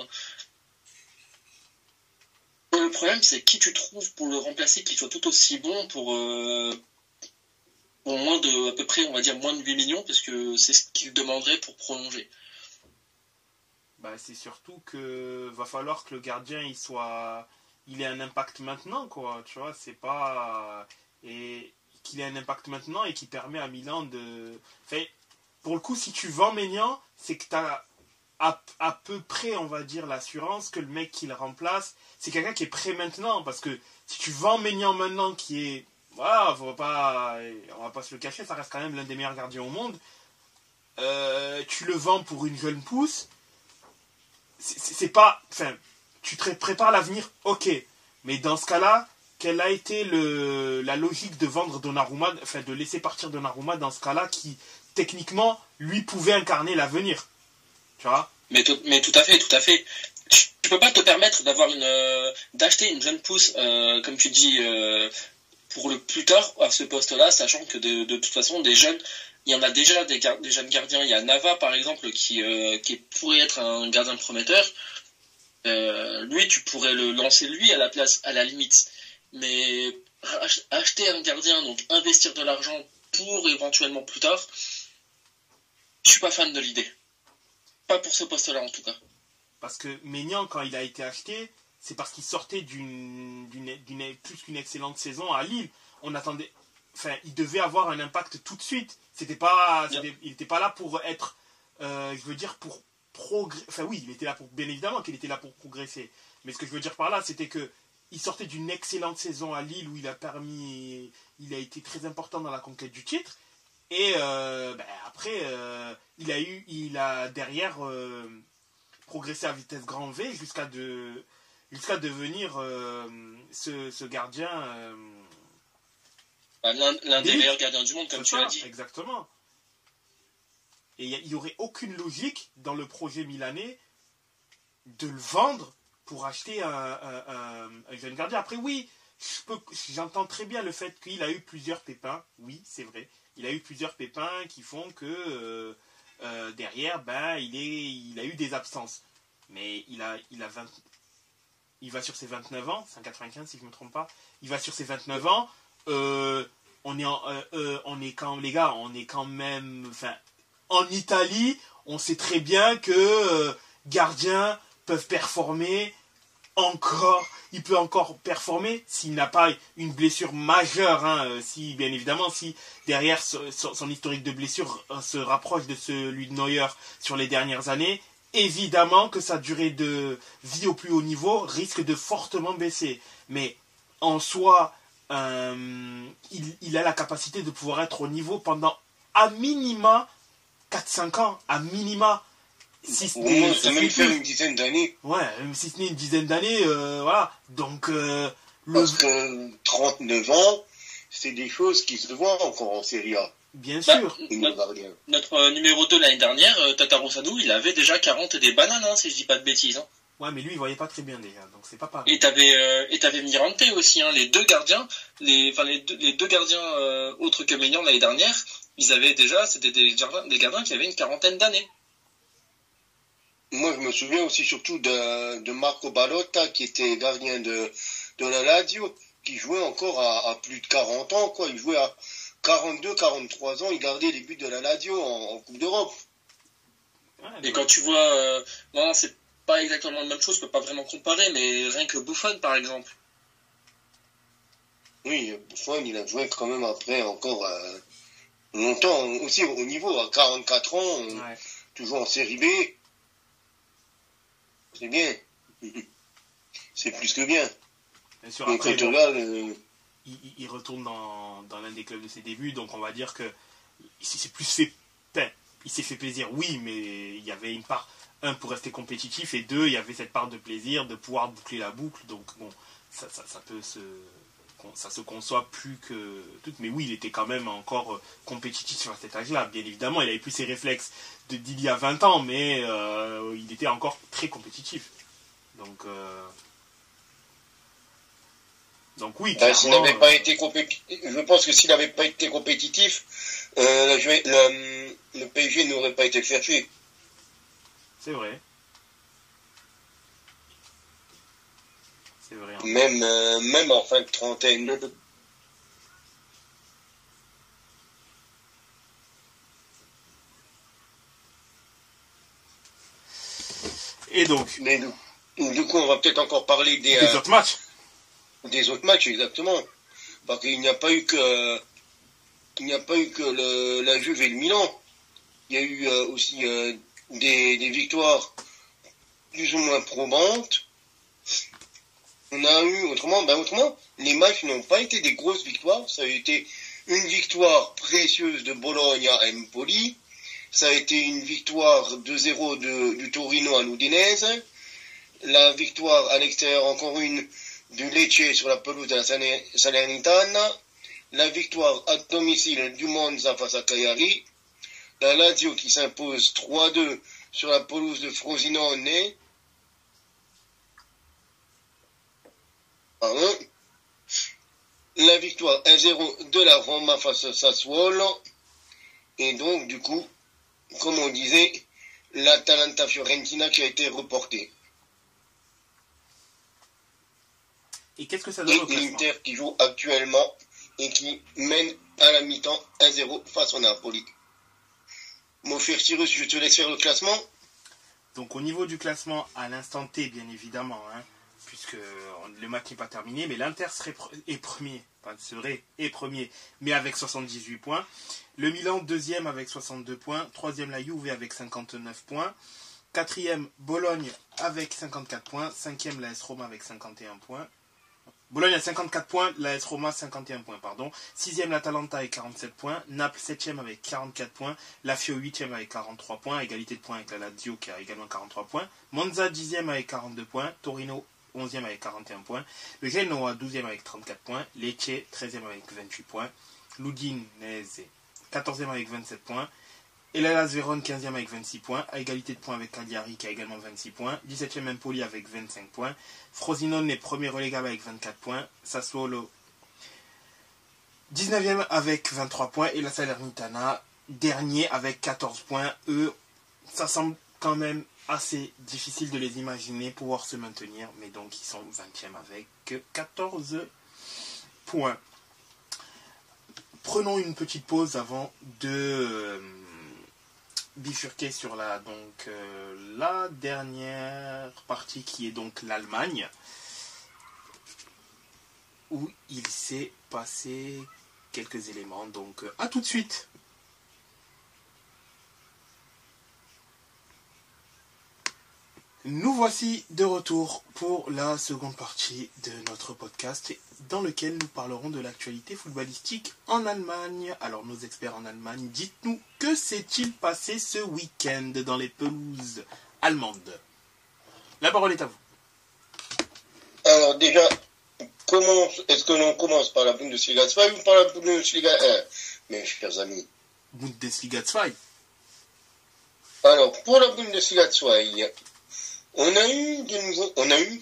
Le problème, c'est qui tu trouves pour le remplacer qui soit tout aussi bon pour à peu près, on va dire, moins de 8 millions, parce que c'est ce qu'il demanderait pour prolonger. C'est surtout que va falloir que le gardien il ait un impact maintenant, quoi, tu vois, c'est pas... Et qu'il ait un impact maintenant et qui permet à Milan de... Enfin, pour le coup, si tu vends Maignan, c'est que tu as à peu près, on va dire, l'assurance que le mec qui le remplace, c'est quelqu'un qui est prêt maintenant, parce que si tu vends Maignan maintenant, qui est... Voilà, on va pas se le cacher, ça reste quand même l'un des meilleurs gardiens au monde. Tu le vends pour une jeune pousse, c'est pas... Enfin, tu te prépares l'avenir, ok. Mais dans ce cas-là, quelle a été la logique de vendre Donnarumma, enfin de laisser partir Donnarumma dans ce cas-là, qui techniquement, lui, pouvait incarner l'avenir. Tu vois ? Mais tout à fait. Tu peux pas te permettre d'acheter une jeune pousse, comme tu dis... pour le plus tard à ce poste-là, sachant que de toute façon, des jeunes, il y en a déjà des jeunes gardiens. Il y a Nava, par exemple, qui pourrait être un gardien prometteur. Lui, tu pourrais le lancer lui à la place, à la limite. Mais acheter un gardien, donc investir de l'argent pour éventuellement plus tard, je suis pas fan de l'idée. Pas pour ce poste-là, en tout cas. Parce que Maignan, quand il a été acheté, c'est parce qu'il sortait plus qu'une excellente saison à Lille. On attendait, enfin, il devait avoir un impact tout de suite. Il n'était pas là pour être, pour progresser. Enfin oui, il était là pour, bien évidemment qu'il était là pour progresser. Mais ce que je veux dire par là, c'était que il sortait d'une excellente saison à Lille où il a été très important dans la conquête du titre. Et après, il a derrière progressé à vitesse grand V jusqu'à devenir ce gardien. L'un des meilleurs gardiens du monde, comme tu l'as dit. Exactement. Et il n'y aurait aucune logique dans le projet milanais de le vendre pour acheter un jeune gardien. Après, oui, j'entends très bien le fait qu'il a eu plusieurs pépins. Oui, c'est vrai. Il a eu plusieurs pépins qui font que derrière, il a eu des absences. Mais il va sur ses 29 ans, c'est en 95 si je ne me trompe pas. Il va sur ses 29 ans. On est quand même, enfin, en Italie, on sait très bien que gardiens peuvent performer encore. Il peut encore performer s'il n'a pas une blessure majeure, si bien évidemment, si derrière son historique de blessure se rapproche de celui de Neuer sur les dernières années. Évidemment que sa durée de vie au plus haut niveau risque de fortement baisser. Mais en soi, il a la capacité de pouvoir être au niveau pendant à minima 4-5 ans. À minima. Si ce n'est même faire une dizaine d'années. Ouais, si ce n'est une dizaine d'années, voilà. Donc, Parce que 39 ans, c'est des choses qui se voient encore en Serie A. Bien sûr. Notre numéro 2 l'année dernière, Tataru Sadou, il avait déjà 40 des bananes, hein, si je dis pas de bêtises. Hein. Ouais, mais lui, il voyait pas très bien déjà, donc c'est pas pareil. Et t'avais Mirante aussi, hein, les deux gardiens, les deux gardiens autres que Maignan l'année dernière, ils avaient déjà, c'était des gardiens qui avaient une quarantaine d'années. Moi, je me souviens aussi surtout de Marco Ballotta, qui était gardien de la Lazio, qui jouait encore à plus de 40 ans, quoi. Il jouait à 42, 43 ans, il gardait les buts de la Lazio en Coupe d'Europe. Ouais, et quand tu vois, non, c'est pas exactement la même chose, je peux pas vraiment comparer, mais rien que Buffon, par exemple. Oui, Buffon, il a joué quand même après encore longtemps, aussi au niveau, à 44 ans, toujours en Série B. C'est bien. C'est plus que bien. Bien sûr, après, il retourne dans l'un des clubs de ses débuts, donc on va dire que il s'est plus fait il s'est fait plaisir, oui, mais il y avait une part, un, pour rester compétitif, et deux, il y avait cette part de plaisir de pouvoir boucler la boucle, donc bon, ça se conçoit plus que tout, mais oui, il était quand même encore compétitif à cet âge-là, bien évidemment, il avait plus ses réflexes d'il y a 20 ans, mais il était encore très compétitif. Donc oui, s'il n'avait pas été je pense que s'il n'avait pas été compétitif, le PSG n'aurait pas été le chercher. C'est vrai. C'est vrai. Même en fin de trentaine. Et donc. Mais du coup, on va peut-être encore parler des autres matchs. Des autres matchs, exactement. Parce qu'il n'y a pas eu que la Juve et le Milan. Il y a eu aussi des victoires plus ou moins probantes. On a eu autrement, les matchs n'ont pas été des grosses victoires. Ça a été une victoire précieuse de Bologne à Empoli. Ça a été une victoire 2-0 du Torino à l'Udinese. La victoire à l'extérieur, encore une, du Lecce sur la pelouse de la Salernitana. La victoire à domicile du Monza face à Cagliari. La Lazio qui s'impose 3-2 sur la pelouse de Frosinone. La victoire 1-0 de la Roma face à Sassuolo. Et donc, du coup, comme on disait, l'Atalanta-Fiorentina qui a été reportée. Et qu'est-ce que ça donne au classement ? L'Inter qui joue actuellement et qui mène à la mi-temps 1-0 face au Napoli. Mon cher Cyrus, je te laisse faire le classement. Donc au niveau du classement, à l'instant T, bien évidemment, puisque le match n'est pas terminé, mais l'Inter est premier, mais avec 78 points. Le Milan, deuxième avec 62 points. Troisième, la Juve avec 59 points. Quatrième, Bologne avec 54 points. Cinquième, l'AS Roma avec 51 points. Bologne a 54 points, l'AS Roma 51 points, pardon. Sixième, l'Atalanta avec 47 points. Naples, septième avec 44 points. Lazio, huitième avec 43 points. Égalité de points avec la Lazio qui a également 43 points. Monza, dixième avec 42 points. Torino, 11e avec 41 points. Le Genoa, 12e avec 34 points. Lecce, 13e avec 28 points. L'Udinese, 14e avec 27 points. Et l'Hellas Vérone, 15e avec 26 points, à égalité de points avec Cagliari qui a également 26 points, 17e Empoli avec 25 points, Frosinone est premier relégable avec 24 points, Sassuolo 19e avec 23 points, et la Salernitana dernier avec 14 points. Eux, ça semble quand même assez difficile de les imaginer pouvoir se maintenir, mais donc ils sont 20e avec 14 points. Prenons une petite pause avant de bifurquer sur la dernière partie qui est donc l'Allemagne, où il s'est passé quelques éléments. Donc à tout de suite. Nous voici de retour pour la seconde partie de notre podcast dans lequel nous parlerons de l'actualité footballistique en Allemagne. Alors nos experts en Allemagne, dites-nous, que s'est-il passé ce week-end dans les pelouses allemandes ? La parole est à vous. Alors déjà, est-ce que l'on commence par la Bundesliga 2 ou par la Bundesliga 1, mes chers amis? Bundesliga 2. Alors, pour la Bundesliga 2, on a eu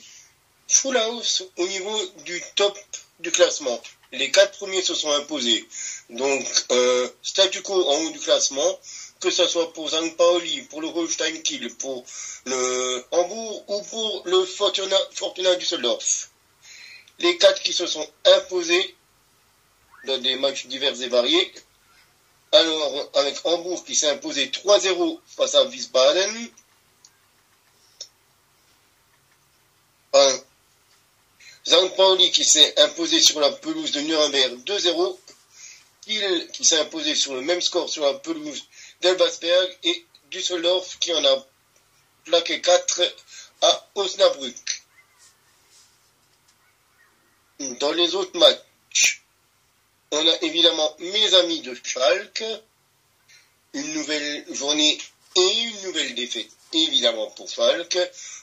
full house au niveau du top du classement. Les 4 premiers se sont imposés. Donc, statu quo en haut du classement, que ce soit pour St. Pauli, pour le Holstein Kiel, pour le Hambourg ou pour le Fortuna Düsseldorf. Les 4 qui se sont imposés dans des matchs divers et variés. Alors, avec Hambourg qui s'est imposé 3-0 face à Wiesbaden. St. Pauli qui s'est imposé sur la pelouse de Nuremberg 2-0. Kiel qui s'est imposé sur le même score sur la pelouse d'Elversberg. Et Düsseldorf qui en a plaqué 4 à Osnabrück. Dans les autres matchs, on a évidemment mes amis de Schalke. Une nouvelle journée et une nouvelle défaite, évidemment pour Schalke.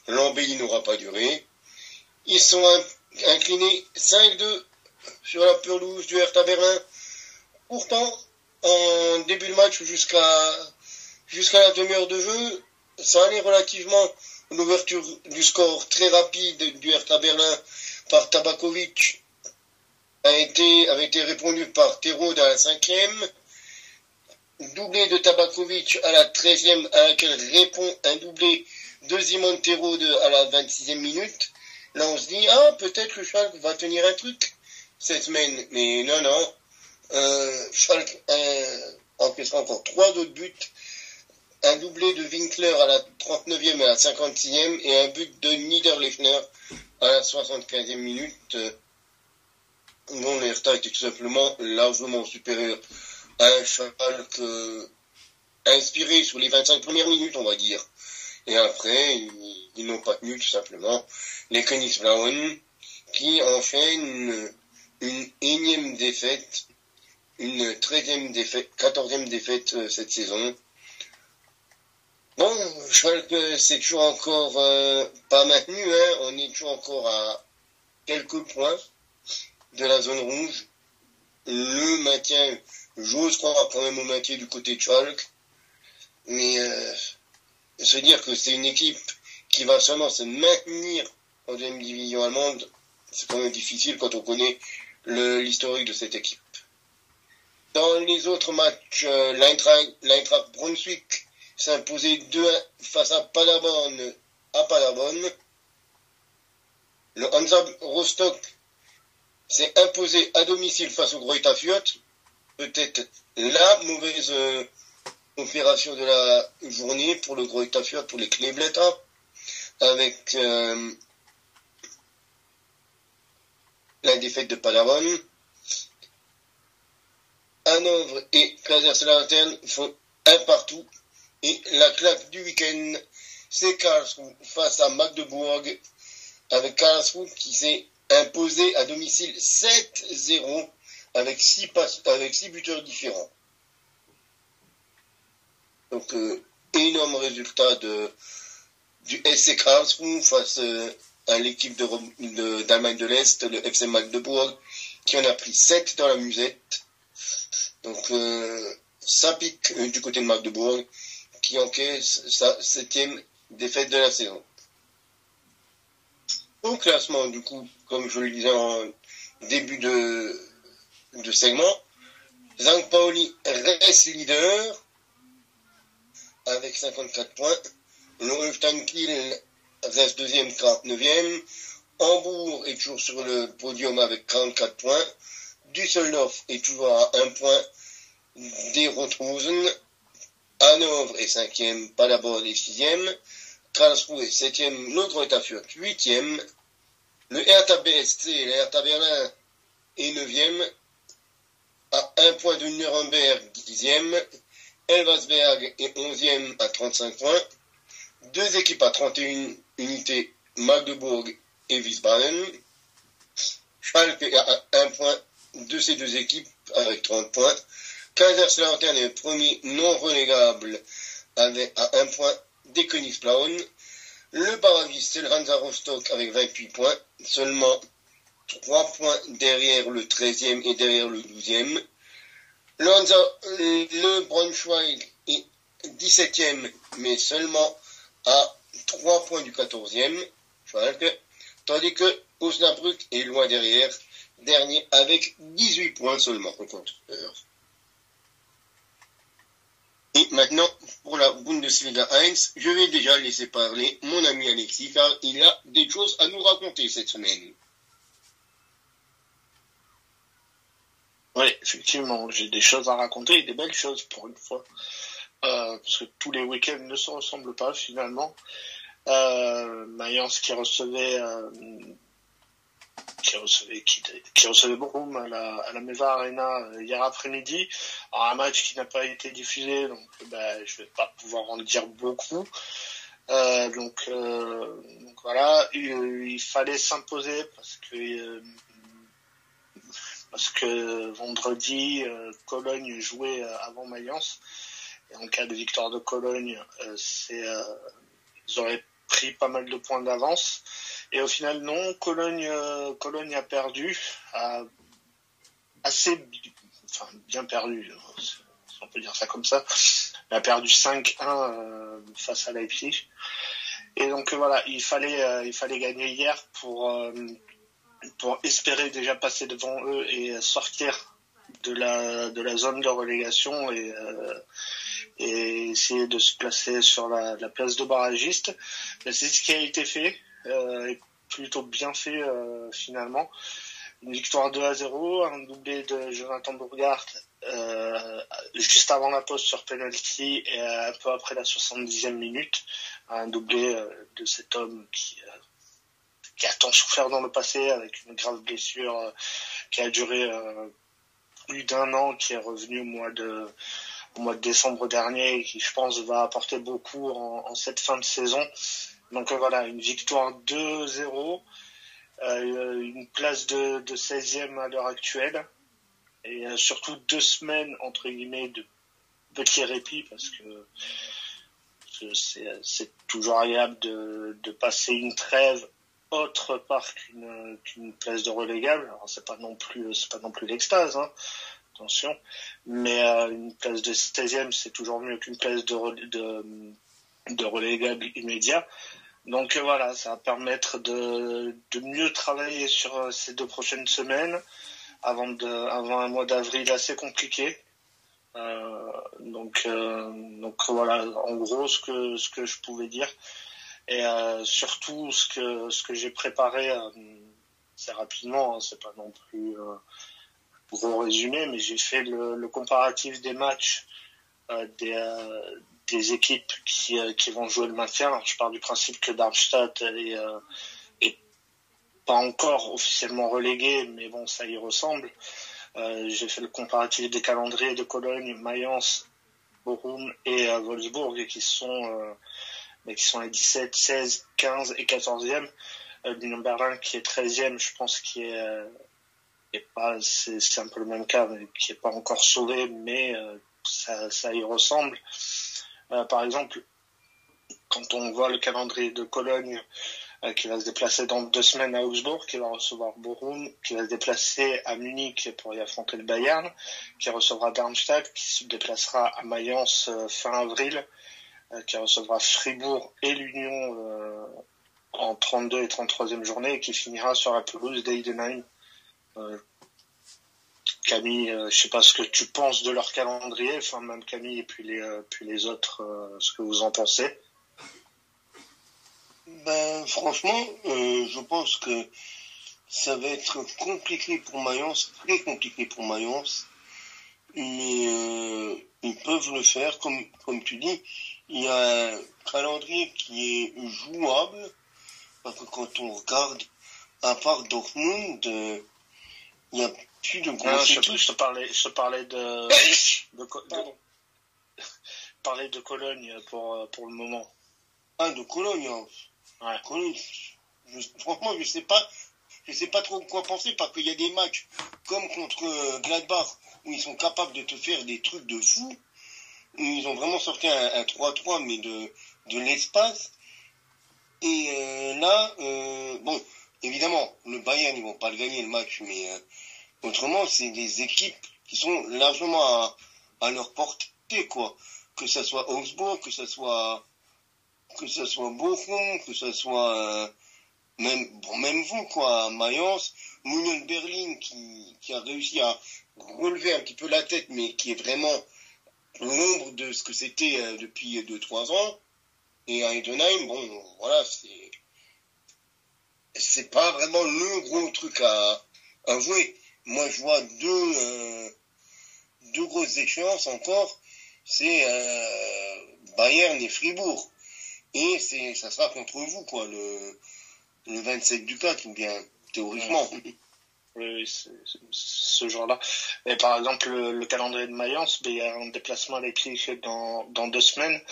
L'embellie n'aura pas duré. Ils sont inclinés 5-2 sur la pelouse du Hertha Berlin. Pourtant, en début de match jusqu'à la demi-heure de jeu, ça allait relativement. L'ouverture du score très rapide du Hertha Berlin par Tabakovic avait été répondu par Terode à la 5e. Doublé de Tabakovic à la 13e, à laquelle répond un doublé de Simon Terode à la 26e minute. Là, on se dit, peut-être que Schalke va tenir un truc cette semaine. Mais non. Schalke encaissera encore 3 autres buts. Un doublé de Winkler à la 39e et à la 56e. Et un but de Niederlechner à la 75e minute. Dont l'Hertha était tout simplement largement supérieur à un Schalke inspiré sur les 25 premières minutes, on va dire. Et après, ils n'ont pas tenu tout simplement les Königsblauen qui enchaînent une énième défaite, une 13e défaite, 14e défaite cette saison. Bon, Schalke, c'est toujours encore pas maintenu, on est toujours encore à quelques points de la zone rouge. Le maintien, j'ose croire quand même au maintien du côté de Schalke, mais se dire que c'est une équipe qui va seulement se maintenir en deuxième division allemande, c'est quand même difficile quand on connaît l'historique de cette équipe. Dans les autres matchs, l'Eintracht Brunswick s'est imposé 2-1 face à Paderborn à Paderborn. Le Hansa Rostock s'est imposé à domicile face au Greuther Fürth. Peut-être la mauvaise opération de la journée pour le Greuther Fürth, pour les Kleeblätter, avec la défaite de Paderborn. Hanovre et Kaiserslautern font un partout. Et la claque du week-end, c'est Karlsruhe face à Magdebourg, avec Karlsruhe qui s'est imposé à domicile 7-0 avec 6 buteurs différents. Donc, énorme résultat du SC Karlsruhe face à l'équipe d'Allemagne de l'Est, le FC Magdebourg, qui en a pris 7 dans la musette. Donc, ça pique du côté de Magdebourg, qui encaisse sa 7e défaite de la saison. Au classement, du coup, comme je le disais en début de segment, St. Pauli reste leader avec 54 points. Le Holstein Kiel reste deuxième, 49e. Hambourg est toujours sur le podium avec 44 points. Düsseldorf est toujours à 1 point des Rothausen. Hanovre est 5e, Paderborn est 6e. Karlsruhe est 7e, le Greuther Fürth 8e. Le Hertha BSC et le Hertha Berlin est 9e. À 1 point de Nuremberg, 10e. Elversberg est 11e à 35 points. 2 équipes à 31 unités, Magdebourg et Wiesbaden. Schalke est à 1 point de ces 2 équipes avec 30 points. Kaiserslautern est le premier non relégable à 1 point des Königsblauen. Le barragiste, c'est le Hansa Rostock avec 28 points. Seulement 3 points derrière le 13e et derrière le 12e. Le Braunschweig est 17e, mais seulement à 3 points du 14e. Tandis que Osnabrück est loin derrière, dernier avec 18 points seulement au compteur. Et maintenant, pour la Bundesliga 1, je vais déjà laisser parler mon ami Alexis, car il a des choses à nous raconter cette semaine. Oui, effectivement, j'ai des choses à raconter et des belles choses pour une fois. Parce que tous les week-ends ne se ressemblent pas finalement. Mayence qui recevait Bochum à la Meva Arena hier après-midi. Alors, un match qui n'a pas été diffusé, donc je vais pas pouvoir en dire beaucoup. Donc voilà, il fallait s'imposer parce que vendredi Cologne jouait avant Mayence. Et en cas de victoire de Cologne, ils auraient pris pas mal de points d'avance. Et au final, non, Cologne a perdu, bien perdu, si on peut dire ça comme ça. Elle a perdu 5-1 face à Leipzig. Et donc voilà, il fallait gagner hier pour espérer déjà passer devant eux et sortir de la zone de relégation et essayer de se placer sur la place de barragiste. C'est ce qui a été fait, et plutôt bien fait finalement. Une victoire 2-0, un doublé de Jonathan Bourgard juste avant la pause sur penalty et un peu après la 70e minute, un doublé de cet homme qui a tant souffert dans le passé avec une grave blessure qui a duré plus d'1 an, qui est revenu au mois de décembre dernier et qui, je pense, va apporter beaucoup en cette fin de saison. Donc voilà, une victoire 2-0, une place de 16e à l'heure actuelle et surtout 2 semaines, entre guillemets, de petit répit parce que c'est toujours agréable de passer une trêve autre part qu'une place de relégable. Alors c'est pas non plus l'extase, hein, attention, mais une place de 16e c'est toujours mieux qu'une place de relégable immédiat. Donc voilà, ça va permettre de mieux travailler sur ces 2 prochaines semaines avant un mois d'avril assez compliqué. Donc voilà, en gros ce que je pouvais dire. Et surtout ce que j'ai préparé assez rapidement, hein, c'est pas non plus gros résumé, mais j'ai fait le comparatif des matchs des équipes qui vont jouer le maintien. Alors, je pars du principe que Darmstadt est pas encore officiellement relégué, mais bon, ça y ressemble. J'ai fait le comparatif des calendriers de Cologne, Mayence, Bochum et Wolfsburg, qui sont les 17, 16, 15 et 14e. L'Union Berlin qui est 13e, je pense c'est un peu le même cas, mais qui est pas encore sauvé, mais ça y ressemble. Par exemple, quand on voit le calendrier de Cologne qui va se déplacer dans 2 semaines à Augsbourg, qui va recevoir Bochum, qui va se déplacer à Munich pour y affronter le Bayern, qui recevra Darmstadt, qui se déplacera à Mayence fin avril, qui recevra Fribourg et l'Union en 32 et 33e journée, et qui finira sur la pelouse d'Heidenheim. Camille, je sais pas ce que tu penses de leur calendrier, enfin même Camille et puis les autres, ce que vous en pensez. Franchement, je pense que ça va être compliqué pour Mayence, très compliqué pour Mayence, mais ils peuvent le faire, comme tu dis. Il y a un calendrier qui est jouable, parce que quand on regarde, à part Dortmund, il n'y a plus de gros équipes. Je te parlais de Cologne pour le moment. Ah, de Cologne, hein. Ouais. Cologne, franchement, je sais pas trop quoi penser, parce qu'il y a des matchs comme contre Gladbach où ils sont capables de te faire des trucs de fou. Ils ont vraiment sorti un 3-3, mais de l'espace. Et là, évidemment, le Bayern, ils vont pas le gagner le match, mais autrement, c'est des équipes qui sont largement à leur portée, quoi. Que ça soit Augsbourg, que ça soit Bochum, que ça soit même vous, quoi, Mayence, Union Berlin qui a réussi à relever un petit peu la tête, mais qui est vraiment l'ombre de ce que c'était depuis 2-3 ans. Et à Heidenheim, bon, voilà, c'est pas vraiment le gros truc à jouer. Moi, je vois deux grosses échéances encore, c'est Bayern et Fribourg. Et ça sera contre vous, quoi, le 27 du 4, ou bien théoriquement. Oui, c'est ce genre-là. Et par exemple, le calendrier de Mayence, il y a un déplacement à Leipzig dans 2 semaines.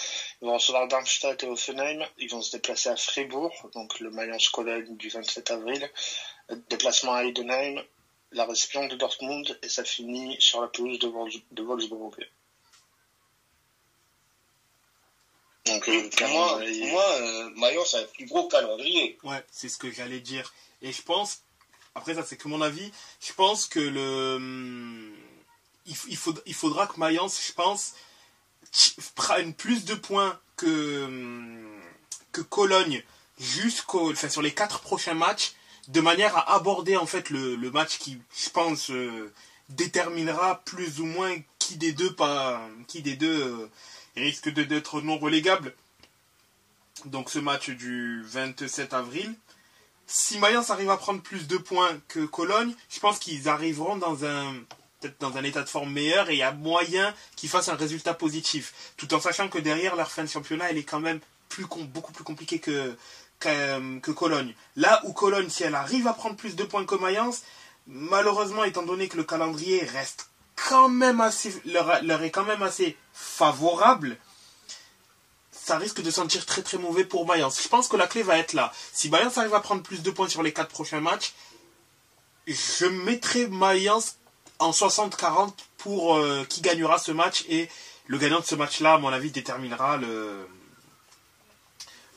Ils vont recevoir Darmstadt et Offenheim. Ils vont se déplacer à Fribourg, donc le Mayence-Cologne du 27 avril. Déplacement à Heidenheim, la réception de Dortmund, et ça finit sur la pelouse de Wolfsburg. Donc, pour moi, Mayence a un plus gros calendrier. Ouais, c'est ce que j'allais dire. Et je pense, après ça c'est que mon avis, je pense que il faudra que Mayence, je pense, prenne plus de points que Cologne sur les 4 prochains matchs, de manière à aborder en fait le match qui, je pense, déterminera plus ou moins qui des deux risque d'être non relégable. Donc ce match du 27 avril. Si Mayence arrive à prendre plus de points que Cologne, je pense qu'ils arriveront peut-être dans un état de forme meilleur, et il y a moyen qu'ils fassent un résultat positif. Tout en sachant que derrière leur fin de championnat, elle est quand même beaucoup plus compliquée que Cologne. Là où Cologne, si elle arrive à prendre plus de points que Mayence, malheureusement, étant donné que le calendrier reste quand même leur est quand même assez favorable, ça risque de sentir très très mauvais pour Mayence. Je pense que la clé va être là. Si Mayence arrive à prendre plus de points sur les 4 prochains matchs, je mettrai Mayence en 60-40 pour qui gagnera ce match, et le gagnant de ce match-là, à mon avis, déterminera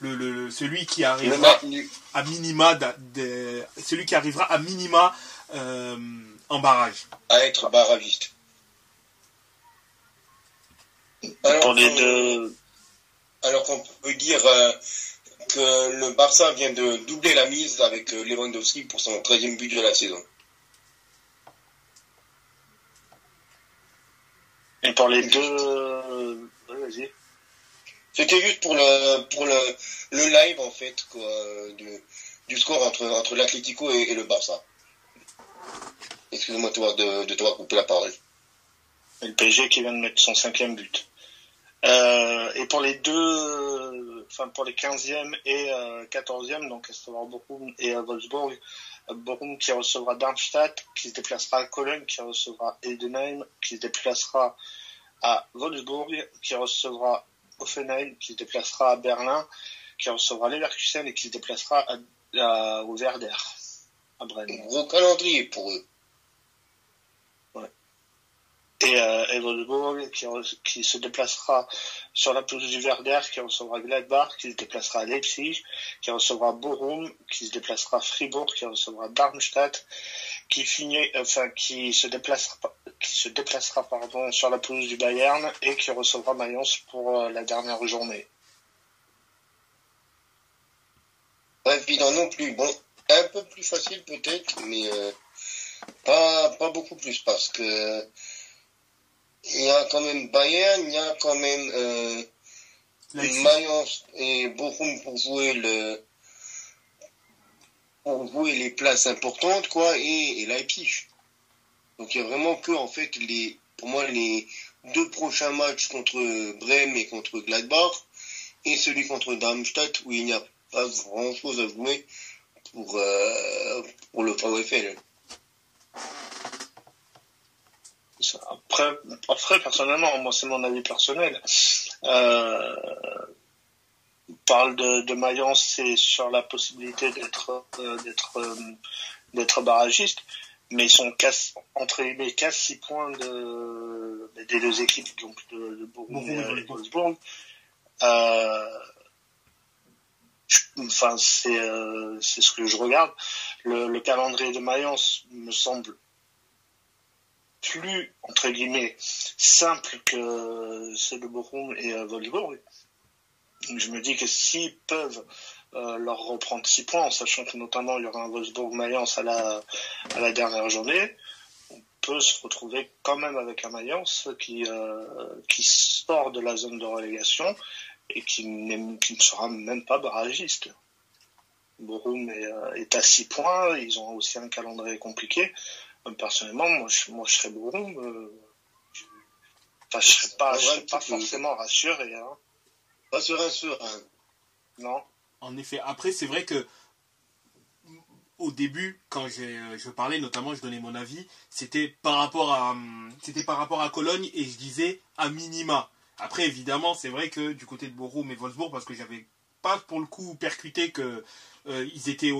celui qui arrivera à minima en barrage. À être barragiste. Alors qu'on peut dire que le Barça vient de doubler la mise avec Lewandowski pour son 13e but de la saison. Et pour les deux... vas-y. C'était juste pour le live, en fait, quoi, du score entre l'Atlético et le Barça. Excusez-moi de t'avoir coupé la parole. Et le PSG qui vient de mettre son 5e but. Et pour les deux, pour les 15e et 14e, donc à savoir Bochum et Wolfsburg, Bochum qui recevra Darmstadt, qui se déplacera à Cologne, qui recevra Heidenheim, qui se déplacera à Wolfsburg, qui recevra Offenheim, qui se déplacera à Berlin, qui recevra Leverkusen et qui se déplacera au Werder, à Brême. Gros calendrier pour eux. Et Wolfsburg qui se déplacera sur la pelouse du Werder, qui recevra Gladbach, qui se déplacera à Leipzig, qui recevra Bochum, qui se déplacera à Fribourg, qui recevra Darmstadt, qui se déplacera sur la pelouse du Bayern, et qui recevra Mayence pour la dernière journée. Pas évident non plus. Bon, un peu plus facile peut-être, mais pas beaucoup plus, parce que il y a quand même Bayern, il y a quand même Mayence et Bochum pour jouer les places importantes, quoi, et Leipzig. Donc il y a vraiment que, en fait, pour moi, les 2 prochains matchs contre Brême et contre Gladbach, et celui contre Darmstadt, où il n'y a pas grand chose à jouer pour le VfL. Après, personnellement, moi c'est mon avis personnel. On parle de Mayence, c'est sur la possibilité d'être barragiste, mais ils sont entre les 6 points des deux équipes, donc de Bochum et Wolfsburg. enfin c'est ce que je regarde. Le calendrier de Mayence me semble plus entre guillemets simple que ceux de Bochum et Wolfsburg. Donc je me dis que s'ils peuvent leur reprendre 6 points, en sachant que notamment il y aura un Wolfsburg-Mayence à la dernière journée, on peut se retrouver quand même avec un Mayence qui sort de la zone de relégation et qui ne sera même pas barragiste. Bochum est à 6 points, ils ont aussi un calendrier compliqué. Personnellement, moi je serais Bochum. Je serais pas forcément rassuré. Hein. Pas serein. Non. En effet, après c'est vrai que au début, quand je parlais, notamment je donnais mon avis, c'était par rapport à Cologne et je disais à minima. Après évidemment c'est vrai que du côté de Bochum et Wolfsburg, parce que j'avais pas pour le coup percuté que ils étaient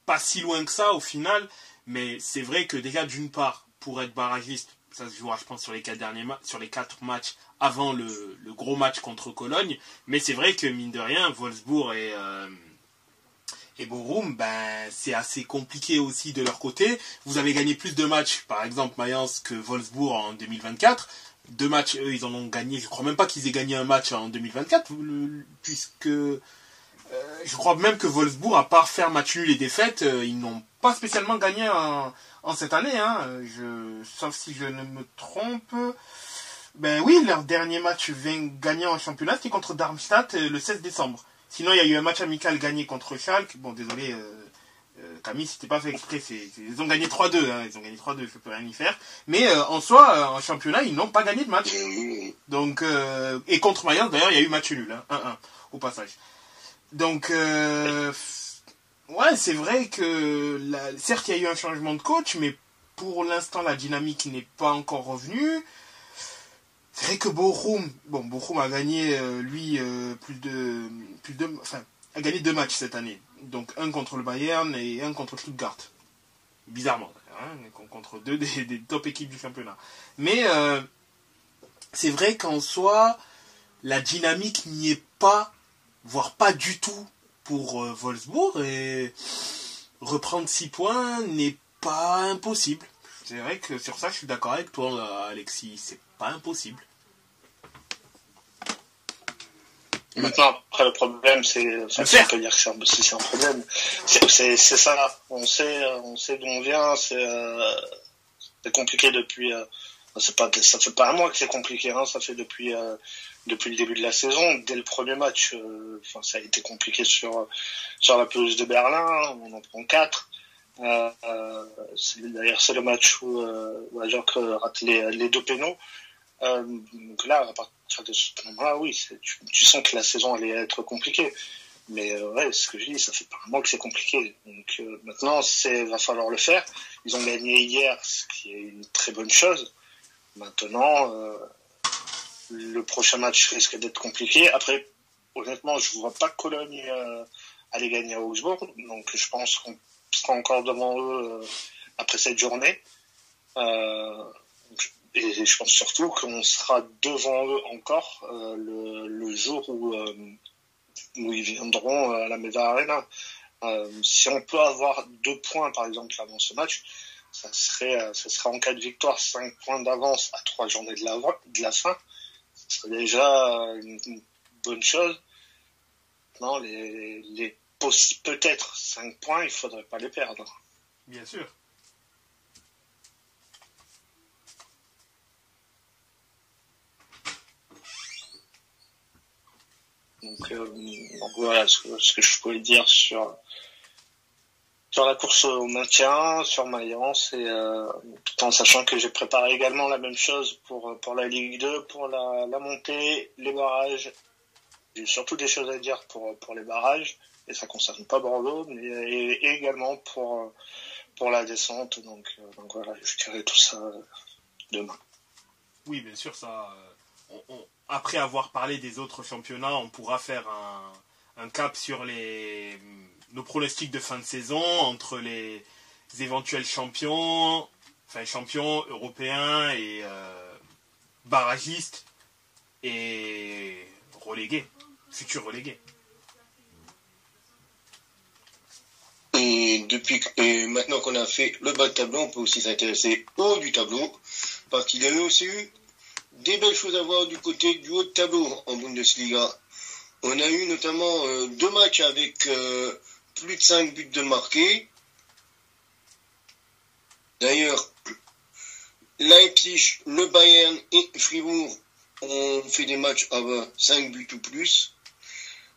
pas si loin que ça au final, mais c'est vrai que déjà d'une part pour être barragiste, ça se jouera je pense sur les 4 matchs avant le gros match contre Cologne, mais c'est vrai que mine de rien Wolfsburg et Bochum, c'est assez compliqué aussi de leur côté. Vous avez gagné plus de matchs, par exemple Mayence, que Wolfsburg en 2024. 2 matchs, eux, ils en ont gagné. Je crois même pas qu'ils aient gagné un match en 2024, puisque je crois même que Wolfsburg, à part faire match nul et défaite, ils n'ont pas spécialement gagné en cette année. Hein. Sauf si je ne me trompe. Ben oui, leur dernier match gagné en championnat, c'était contre Darmstadt le 16 décembre. Sinon, il y a eu un match amical gagné contre Schalke. Bon, désolé, Camille, c'était pas fait exprès. Ils ont gagné 3-2. Hein. Ils ont gagné 3-2, je peux rien y faire. Mais en soi, en championnat, ils n'ont pas gagné de match. Donc, et contre Mayence, d'ailleurs, il y a eu match nul. Hein, 1-1, au passage. Donc, ouais, c'est vrai que certes, il y a eu un changement de coach, mais pour l'instant, la dynamique n'est pas encore revenue. C'est vrai que Bochum a gagné, a gagné 2 matchs cette année. Donc, un contre le Bayern et un contre Stuttgart. Bizarrement, hein, contre 2 des top équipes du championnat. Mais, c'est vrai qu'en soi, la dynamique n'y est pas, voire pas du tout pour Wolfsburg, et reprendre 6 points n'est pas impossible. C'est vrai que sur ça, je suis d'accord avec toi, Alexis, c'est pas impossible. Maintenant, après, le problème, c'est on peut dire que c'est un problème. C'est ça. On sait d'où on vient. C'est compliqué depuis. Ça fait pas un mois que c'est compliqué. Hein, ça fait depuis le début de la saison. Dès le premier match, ça a été compliqué sur la pelouse de Berlin. On en prend 4. D'ailleurs, c'est le match où Ajorc rate les 2 pénaux. Donc là, à partir de ce moment-là, oui, tu sens que la saison allait être compliquée. Mais ouais, ce que je dis, ça fait pas un mois que c'est compliqué. Donc maintenant, va falloir le faire. Ils ont gagné hier, ce qui est une très bonne chose. Maintenant, le prochain match risque d'être compliqué. Après, honnêtement, je vois pas Cologne aller gagner à Augsbourg. Donc je pense qu'on sera encore devant eux après cette journée. Et je pense surtout qu'on sera devant eux encore le jour où ils viendront à la Meda Arena. Si on peut avoir 2 points, par exemple, avant ce match, ça serait en cas de victoire 5 points d'avance à 3 journées de la fin. Ce serait déjà une bonne chose. Non, peut-être 5 points, il faudrait pas les perdre. Bien sûr. Donc voilà ce que je pouvais dire sur la course au maintien, sur Mayence, et tout en sachant que j'ai préparé également la même chose pour la Ligue 2, pour la montée, les barrages. J'ai surtout des choses à dire pour les barrages, et ça concerne pas Bordeaux, mais et également pour la descente. Donc voilà, je dirai tout ça demain. Oui, bien sûr, ça. Après avoir parlé des autres championnats, on pourra faire un cap sur nos pronostics de fin de saison entre les éventuels champions européens et barragistes et relégués, futurs relégués. Et maintenant qu'on a fait le bas de tableau, on peut aussi s'intéresser au haut du tableau, parce qu'il y a eu aussi eu des belles choses à voir du côté du haut de tableau en Bundesliga. On a eu notamment 2 matchs avec plus de 5 buts de marqués. D'ailleurs, Leipzig, le Bayern et Fribourg ont fait des matchs à 5 buts ou plus.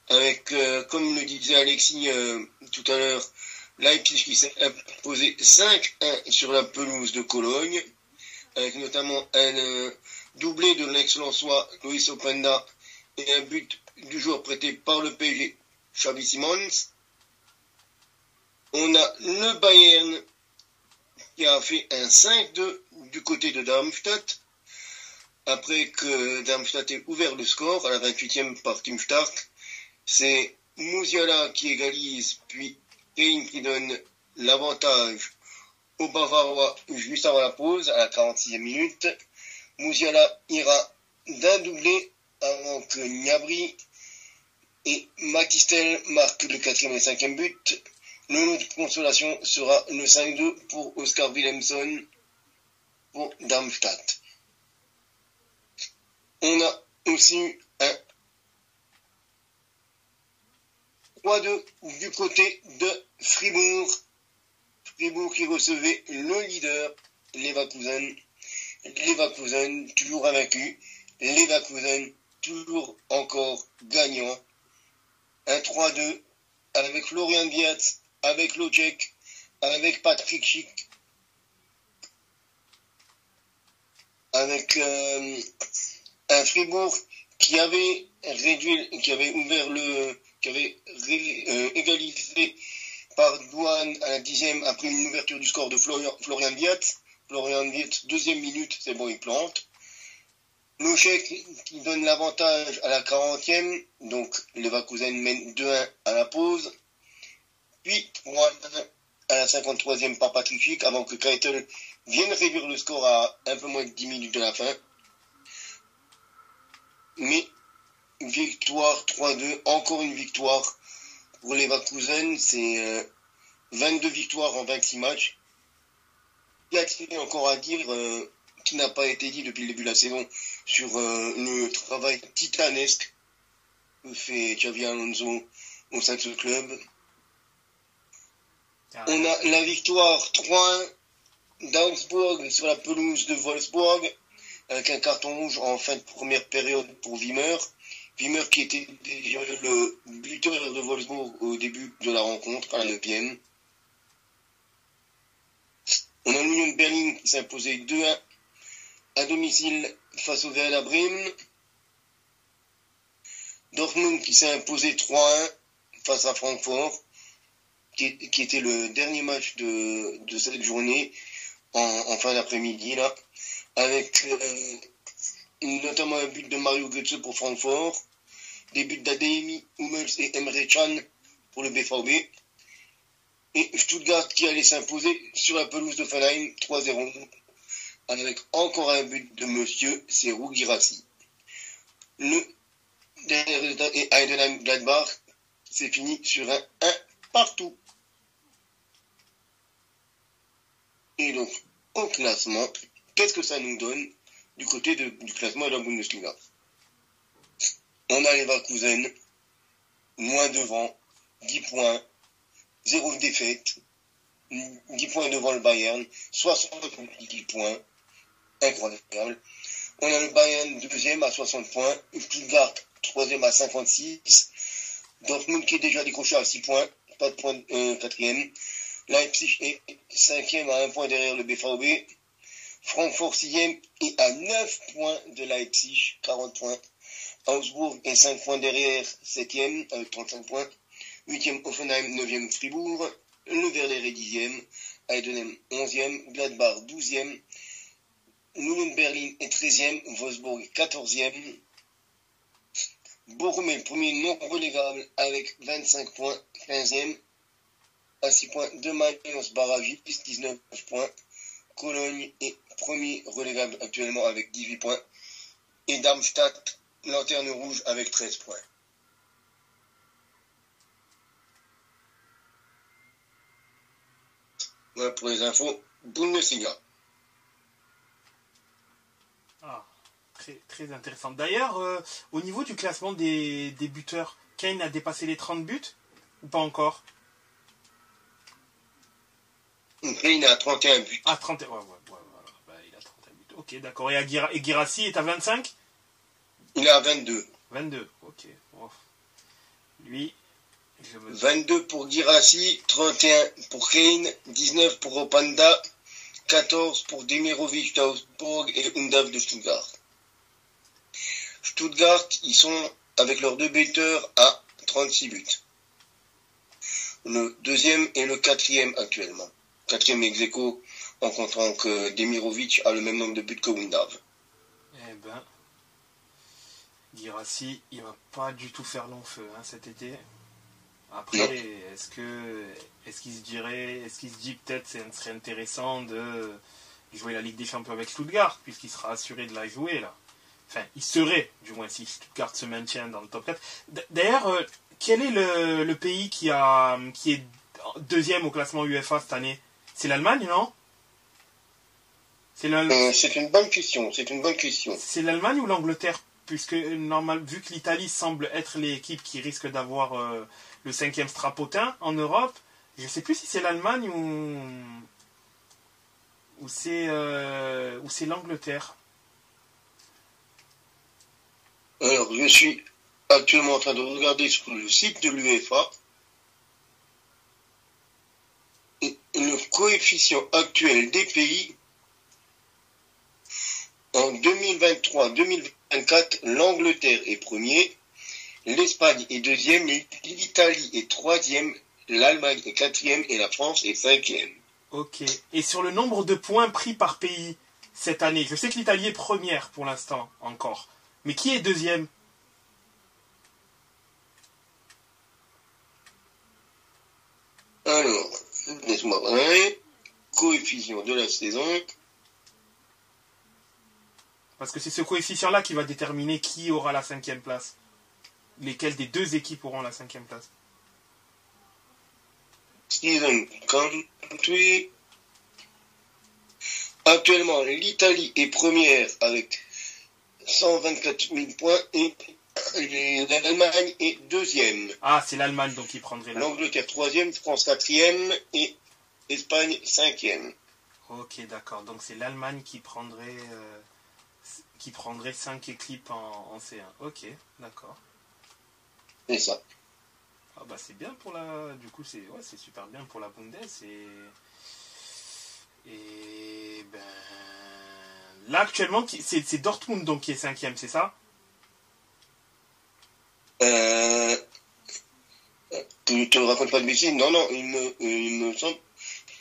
Avec, comme le disait Alexis tout à l'heure, Leipzig qui s'est imposé 5-1 sur la pelouse de Cologne, avec notamment un doublé de l'ex-Lensois Loïs Openda et un but du joueur prêté par le PSG, Xavi Simons. On a le Bayern qui a fait un 5-2 du côté de Darmstadt, après que Darmstadt ait ouvert le score à la 28e par Tim Stark. C'est Musiala qui égalise, puis Kane qui donne l'avantage aux Bavarois juste avant la pause, à la 46e minute. Musiala ira d'un doublé avant que Gnabry et Matistel marquent le 4e et 5e but. Le lot de consolation sera le 5-2 pour Oscar Willemson pour Darmstadt. On a aussi un 3-2 du côté de Fribourg. Fribourg qui recevait le leader, Leverkusen. Leverkusen toujours invaincu. Leverkusen toujours encore gagnant. Un 3-2 avec Florian Wirtz, avec Locek, avec Patrick Schick, avec un Fribourg qui avait égalisé par Douane à la 10e après une ouverture du score de Florian Wirtz. Florian Wirtz, 2e minute, c'est bon, il plante. Locek qui donne l'avantage à la 40e, donc Leverkusen mène 2-1 à la pause. Puis 3-1 à la 53e par Patrick Schick, avant que Keitel vienne réduire le score à un peu moins de 10 minutes de la fin. Mais victoire 3-2, encore une victoire pour Leverkusen, c'est 22 victoires en 26 matchs. Il y a encore à dire qui n'a pas été dit depuis le début de la saison sur le travail titanesque que fait Xabi Alonso au sein de ce club. On a la victoire 3-1 d'Augsbourg sur la pelouse de Wolfsburg, avec un carton rouge en fin de première période pour Wimmer. Wimmer qui était déjà le buteur de Wolfsburg au début de la rencontre, à la 9e. On a l'Union de Berlin qui s'est imposé 2-1 à domicile face au Werder Bremen. Dortmund qui s'est imposé 3-1 face à Francfort, qui était le dernier match de cette journée en fin d'après-midi, là, avec notamment un but de Mario Götze pour Francfort, des buts d'Adeyemi, Hummels et Emre Can pour le BVB, et Stuttgart qui allait s'imposer sur la pelouse de Hoffenheim 3-0, avec encore un but de monsieur Serhou Guirassy. Le dernier résultat est Heidenheim-Gladbach, c'est fini sur un 1 partout. Et donc, au classement, qu'est-ce que ça nous donne du côté du classement de la Bundesliga? On a Leverkusen, moins devant, 10 points, 0 défaite, 10 points devant le Bayern, 70 points, incroyable. On a le Bayern 2e à 60 points, Stuttgart 3e à 56, Dortmund qui est déjà décroché à 6 points, pas de point 4e, Leipzig est 5e à 1 point derrière le BVB, Francfort 6e et à 9 points de Leipzig, 40 points. Augsbourg est 5 points derrière, 7e avec 35 points. 8e Hoffenheim, 9e Fribourg. Le Werder est 10e. Heidenheim 11e. Gladbach 12e. Union Berlin est 13e. Wolfsburg est 14e. Bochum est le premier non relégable avec 25 points, 15e. À 6 points de Mayence barragiste, 19 points. Cologne est premier relégable actuellement avec 18 points. Et Darmstadt, lanterne rouge avec 13 points. Voilà pour les infos. Bundesliga. Ah, très, très intéressant. D'ailleurs, au niveau du classement des buteurs, Kane a dépassé les 30 buts ou pas encore? Kane a 31 buts. Ah, 31, ouais, voilà. Bah, il a 31 buts. Ok, d'accord. Et Guirassy est à 25? Il est à 22. 22, ok. Oh. Lui, 22 pour Guirassy, 31 pour Kane, 19 pour Opanda, 14 pour Demirovic d'Augsbourg et Undav de Stuttgart. Stuttgart, ils sont avec leurs 2 buteurs à 36 buts. Le deuxième et le quatrième actuellement. Quatrième ex aequo en comptant que Demirovic a le même nombre de buts que Undav. Eh ben, Guirassy, il va pas du tout faire long feu cet été. Après, est-ce qu'il se dit peut-être que ce serait intéressant de jouer la Ligue des Champions avec Stuttgart, puisqu'il sera assuré de la jouer là. Enfin, il serait, du moins, si Stuttgart se maintient dans le top 4. D'ailleurs, quel est le pays qui est deuxième au classement UEFA cette année? C'est l'Allemagne, non? C'est une bonne question. C'est l'Allemagne ou l'Angleterre? Puisque, vu que l'Italie semble être l'équipe qui risque d'avoir le 5e strapotin en Europe, je ne sais plus si c'est l'Allemagne ou c'est l'Angleterre. Alors, je suis actuellement en train de regarder sur le site de l'UEFA. Le coefficient actuel des pays en 2023-2024, l'Angleterre est premier, l'Espagne est deuxième, l'Italie est troisième, l'Allemagne est quatrième et la France est cinquième. Ok. Et sur le nombre de points pris par pays cette année, je sais que l'Italie est première pour l'instant encore, mais qui est deuxième? Alors, laisse-moi voir. Coefficient de la saison. Parce que c'est ce coefficient-là qui va déterminer qui aura la 5e place. Lesquelles des 2 équipes auront la 5e place. Season country. Actuellement, l'Italie est première avec 124 000 points et l'Allemagne est deuxième. Ah, c'est l'Allemagne donc qui prendrait l'Angleterre troisième, France quatrième et Espagne cinquième. Ok, d'accord. Donc c'est l'Allemagne qui prendrait 5 équipes en C1. Ok, d'accord. C'est ça. Ah bah c'est bien pour la... Du coup, c'est super bien pour la Bundes. Et ben... Là, actuellement, c'est Dortmund donc qui est 5e, c'est ça? Tu te racontes pas de bêtises? Non, il me semble...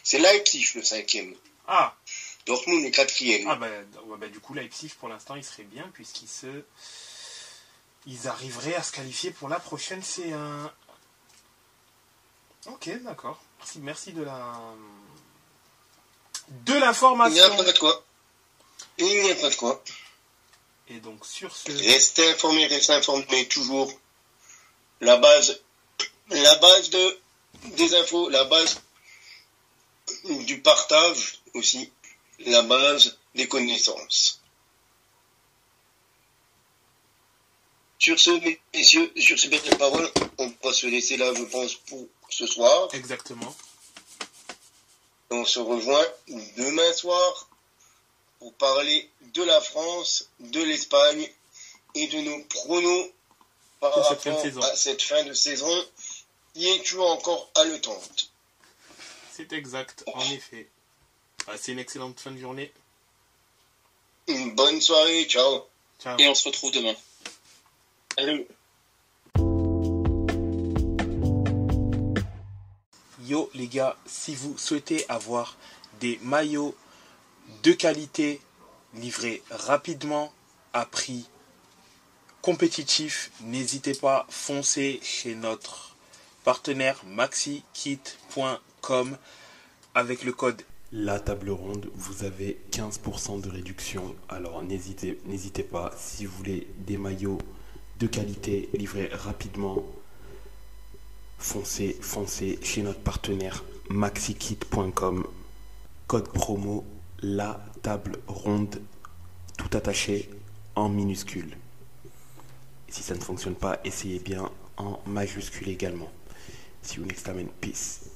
C'est Leipzig le 5e. Ah. Dortmund est 4e. Ah du coup, Leipzig, pour l'instant, il serait bien, ils arriveraient à se qualifier pour la prochaine C1. Ok, d'accord. Merci de l'information. Il n'y a pas de quoi. Et donc, sur ce... Restez informés toujours. La base des infos, la base du partage aussi, la base des connaissances. Sur ce, messieurs, sur ces belles paroles, on va se laisser là, je pense, pour ce soir. Exactement. On se rejoint demain soir pour parler de la France, de l'Espagne et de nos pronos par rapport à cette fin de saison qui est toujours encore haletante. C'est exact, en effet. C'est une excellente fin de journée. Une bonne soirée, ciao. Et on se retrouve demain. Salut. Yo les gars, si vous souhaitez avoir des maillots de qualité livrés rapidement à prix compétitif, n'hésitez pas, foncez chez notre partenaire maxikit.com avec le code La Table Ronde, vous avez 15% de réduction. Alors n'hésitez pas, si vous voulez des maillots de qualité livrés rapidement, foncez chez notre partenaire maxikit.com. code promo la table ronde, tout attaché en minuscule. Et si ça ne fonctionne pas, essayez bien en majuscule également. See you next time and peace.